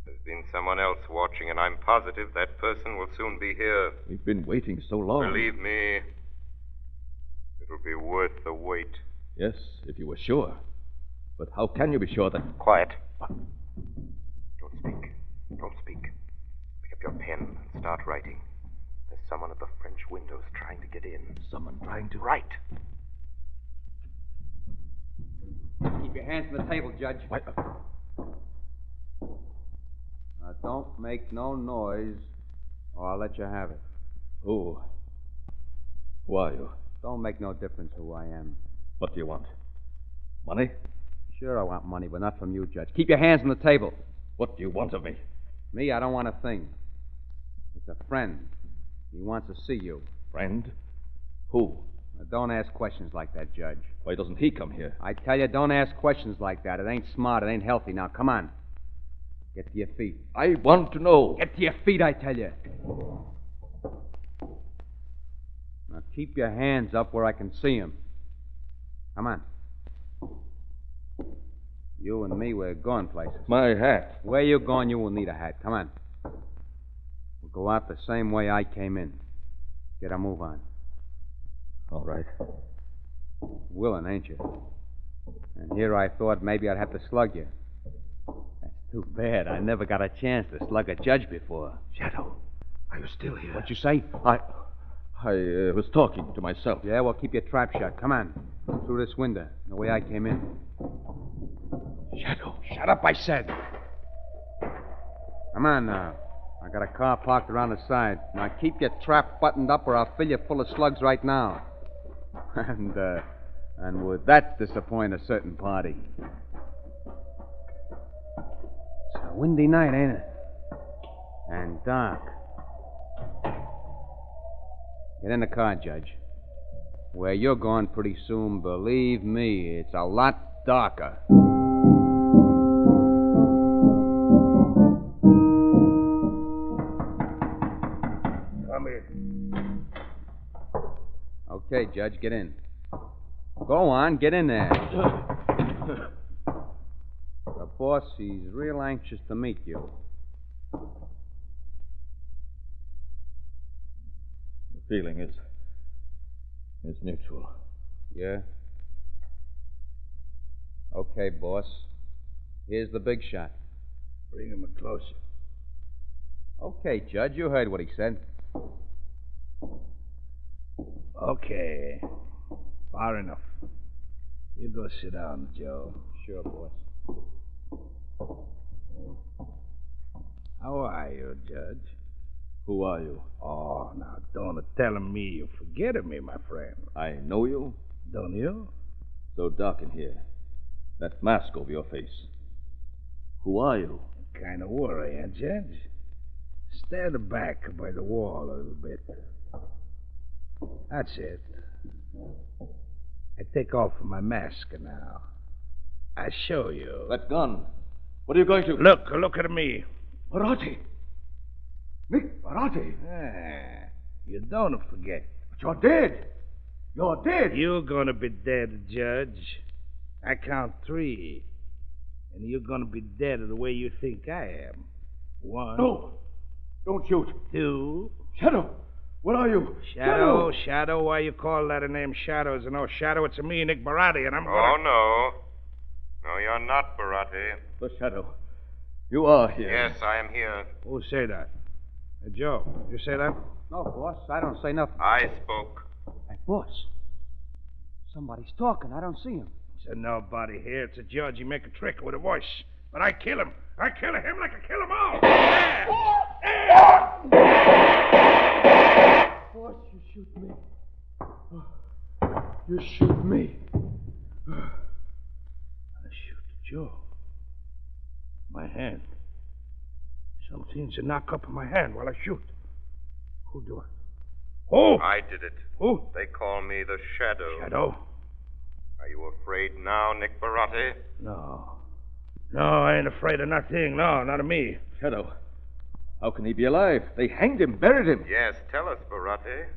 there's been someone else watching, and I'm positive that person will soon be here. We've been waiting so long. Believe me, it'll be worth the wait. Yes, if you were sure. But how can you be sure that... Quiet. Don't speak. Don't speak. Pick up your pen and start writing. There's someone at the French windows trying to get in. Someone trying to... Write. Keep your hands on the table, Judge. Why, Now, don't make no noise, or I'll let you have it. Who are you? Don't make no difference who I am. What do you want? Money? Sure I want money, but not from you, Judge. Keep your hands on the table. What do you want of me? Me, I don't want a thing. It's a friend. He wants to see you. Friend? Who? Now, don't ask questions like that, Judge. Why doesn't he come here? I tell you, don't ask questions like that. It ain't smart. It ain't healthy. Now, come on. Get to your feet. I want to know. Get to your feet, I tell you. Now, keep your hands up where I can see 'em. Come on. You and me, we're going places. My hat. Where you going, you will need a hat. Come on. We'll go out the same way I came in. Get a move on. All right. Willing, ain't you? And here I thought maybe I'd have to slug you. That's too bad. I never got a chance to slug a judge before. Shadow, are you still here? What'd you say? I was talking to myself. Yeah, well, keep your trap shut. Come on. Through this window, the way I came in. Shadow. Shut up, I said. Come on now. I got a car parked around the side. Now keep your trap buttoned up or I'll fill you full of slugs right now. And would that disappoint a certain party? It's a windy night, ain't it? And dark. Get in the car, Judge. Where you're going pretty soon, believe me, it's a lot darker. Okay, Judge, get in. Go on, get in there. The boss, he's real anxious to meet you. The feeling is mutual. Yeah? Okay, boss. Here's the big shot. Bring him closer. Okay, Judge, you heard what he said. Okay. Far enough. You go sit down, Joe. Sure, boss. How are you, Judge? Who are you? Oh, now don't tell me you forgetting me, my friend. I know you. Don't you? So dark in here. That mask over your face. Who are you? Kind of worry, eh, Judge? Stand back by the wall a little bit. That's it. I take off my mask now. I show you. That gun. What are you going to... Look at me. Barati. Nick Barati. Ah, you don't forget. But you're dead. You're dead. You're gonna be dead, Judge. I count 3. And you're gonna be dead the way you think I am. 1. No. Don't shoot. 2. Shadow. Where are you? Shadow. Why you call that a name Shadow? Is no Shadow. It's me, Nick Barati, and I'm gonna... Oh, no. No, you're not, Barati. The Shadow. You are here. Yes, I am here. Who say that? Hey, Joe, you say that? No, boss. I don't say nothing. I spoke. Hey, boss. Somebody's talking. I don't see him. There's nobody here. It's a judge. He make a trick with a voice. But I kill him. I kill him like I kill them all. Boss, you shoot me. You shoot me. I shoot Joe. My hand. Something to knock up in my hand while I shoot. Who do it? Who? I did it. Who? They call me the Shadow. Shadow? Are you afraid now, Nick Barati? No, I ain't afraid of nothing. No, not of me. Shadow. How can he be alive? They hanged him, buried him. Yes, tell us, Barati.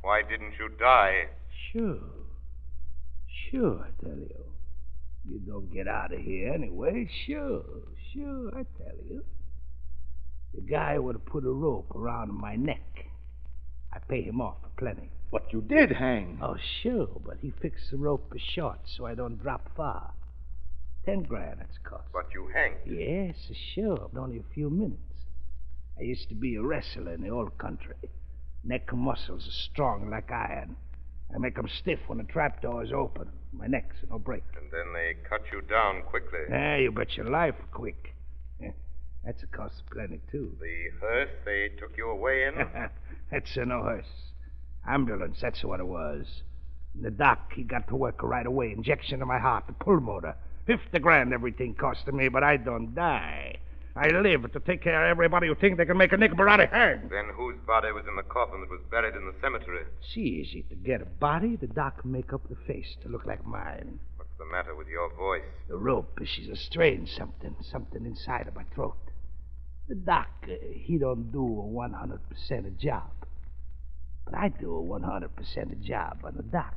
Why didn't you die? Sure, I tell you. You don't get out of here anyway. Sure, I tell you. The guy would have put a rope around my neck. I pay him off for plenty. But you did hang. Oh, sure, but he fixed the rope short so I don't drop far. 10 grand it's cost. But you hanged. Yes, sure, but only a few minutes. I used to be a wrestler in the old country. Neck muscles are strong like iron. I make 'em stiff when the trapdoor is open. My neck's no break. And then they cut you down quickly. You bet your life quick. That's a cost of plenty, too. The hearse they took you away in? That's no hearse. Ambulance, that's what it was. And the doc, he got to work right away. Injection to my heart, the pull-motor. 50 grand everything costed me, but I don't die. I live to take care of everybody who think they can make a Nick Barati hang. Then whose body was in the coffin that was buried in the cemetery? It's easy to get a body. The doc make up the face to look like mine. What's the matter with your voice? The rope, she's a strain something inside of my throat. The doc, he don't do a 100% a job. But I do a 100% a job on the doc.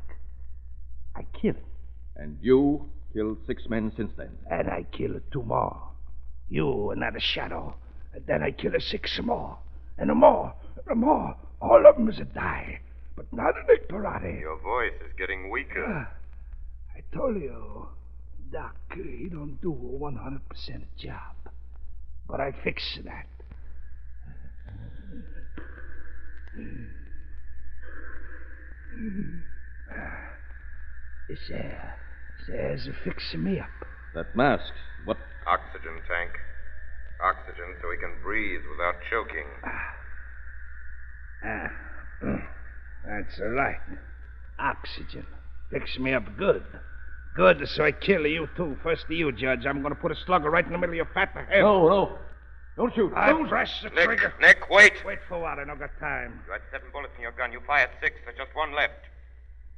I kill him. And you killed 6 men since then? And I kill 2 more. You, another Shadow. And then I kill 6 more. And more. All of them is a die. But not a Nick Barati. Your voice is getting weaker. I told you, Doc, he don't do a 100% job. But I fix that. This air's fixing me up. That mask, what? Oxygen tank. Oxygen so he can breathe without choking. That's right. Oxygen. Fix me up good. Good, so I kill you, too. First to you, Judge. I'm going to put a slugger right in the middle of your fat head. No. Don't shoot. I press the trigger. Nick, wait. Wait for what? I don't got time. You had 7 bullets in your gun. You fired 6. There's just 1 left.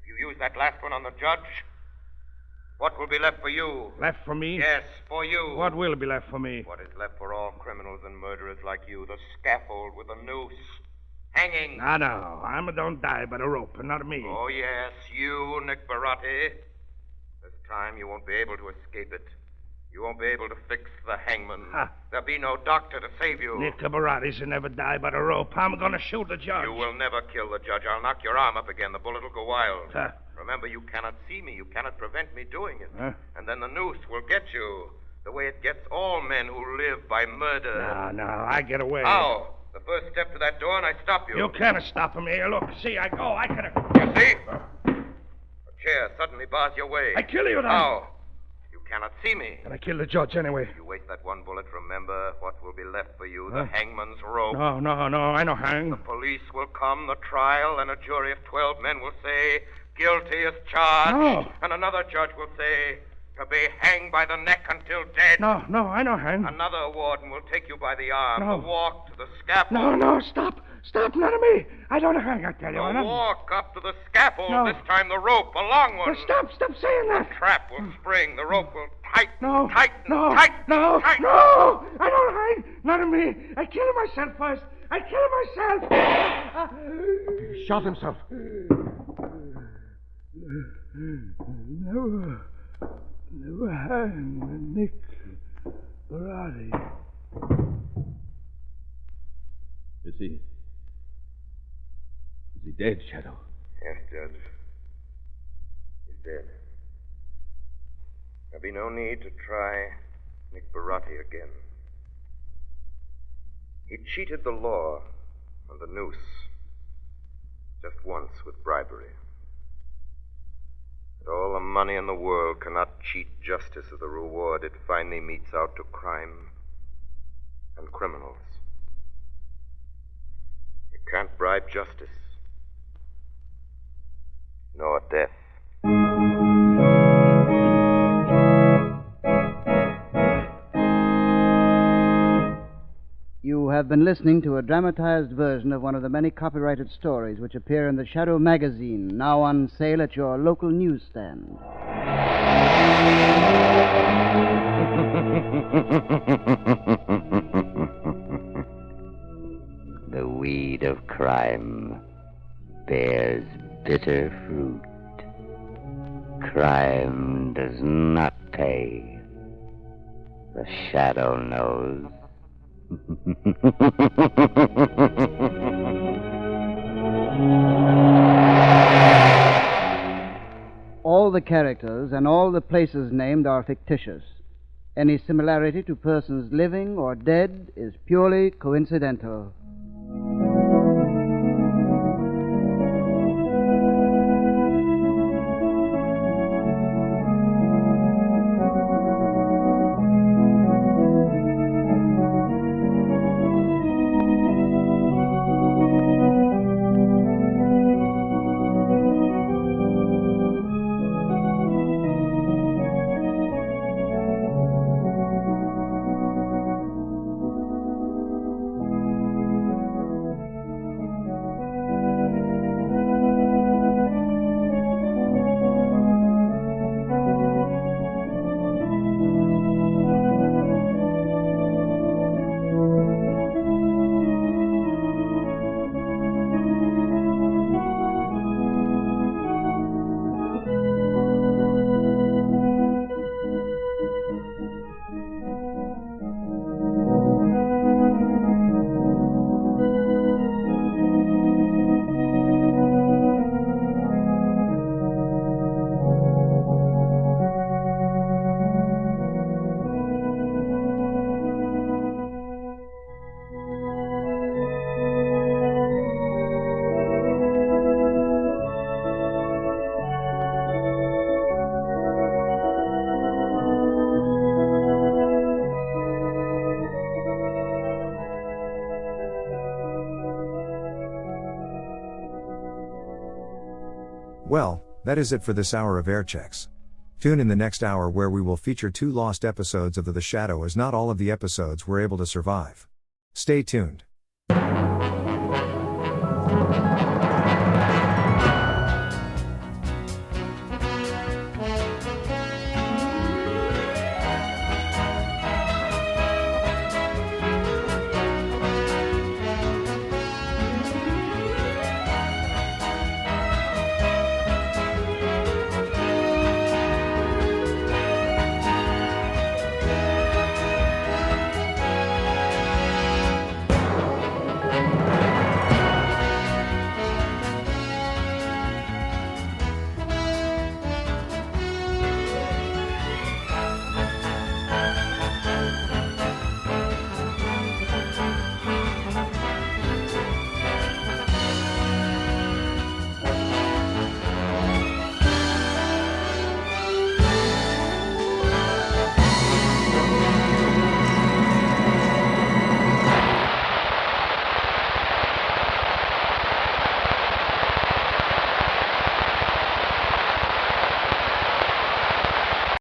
If you use that last one on the judge, what will be left for you? Left for me? Yes, for you. What will be left for me? What is left for all criminals and murderers like you? The scaffold with a noose. Hanging. No. I don't die by the rope, not me. Oh, yes, you, Nick Baratti. This time you won't be able to escape it. You won't be able to fix the hangman. There'll be no doctor to save you. Nick Baratti should never die by the rope. I'm going to shoot the judge. You will never kill the judge. I'll knock your arm up again. The bullet will go wild. Remember, you cannot see me. You cannot prevent me doing it. And then the noose will get you. The way it gets all men who live by murder. No, I get away. How? The first step to that door and I stop you. You can't stop me. Look, see, I go. I can... You see? A chair suddenly bars your way. I kill you then. How? You cannot see me. And I kill the judge anyway. If you waste that one bullet, remember what will be left for you. The hangman's rope. No, I know hang. The police will come, the trial, and a jury of 12 men will say, guilty as charged. No. And another judge will say, to be hanged by the neck until dead. No, I know hang. Another warden will take you by the arm. No. The walk to the scaffold. No, stop. Stop, none of me. I don't hang, I tell you. The walk up to the scaffold. No. This time the rope, a long one. Stop saying that. The trap will spring. The rope will tighten. No. Tighten. No. Tighten. No. Tighten. No. I don't hang. None of me. I kill myself first. I kill myself. He shot himself. Never hang Nick Baratti. Is he dead, Shadow? Yes, Judge. He's dead. There'll be no need to try Nick Baratti again. He cheated the law on the noose just once with bribery. But all the money in the world cannot cheat justice of the reward it finally metes out to crime and criminals. You can't bribe justice, nor death. You have been listening to a dramatized version of one of the many copyrighted stories which appear in the Shadow magazine, now on sale at your local newsstand. The weed of crime bears bitter fruit. Crime does not pay. The Shadow knows. All the characters and all the places named are fictitious. Any similarity to persons living or dead is purely coincidental. Well, that is it for this hour of Airchecks. Tune in the next hour where we will feature 2 lost episodes of The Shadow, as not all of the episodes were able to survive. Stay tuned.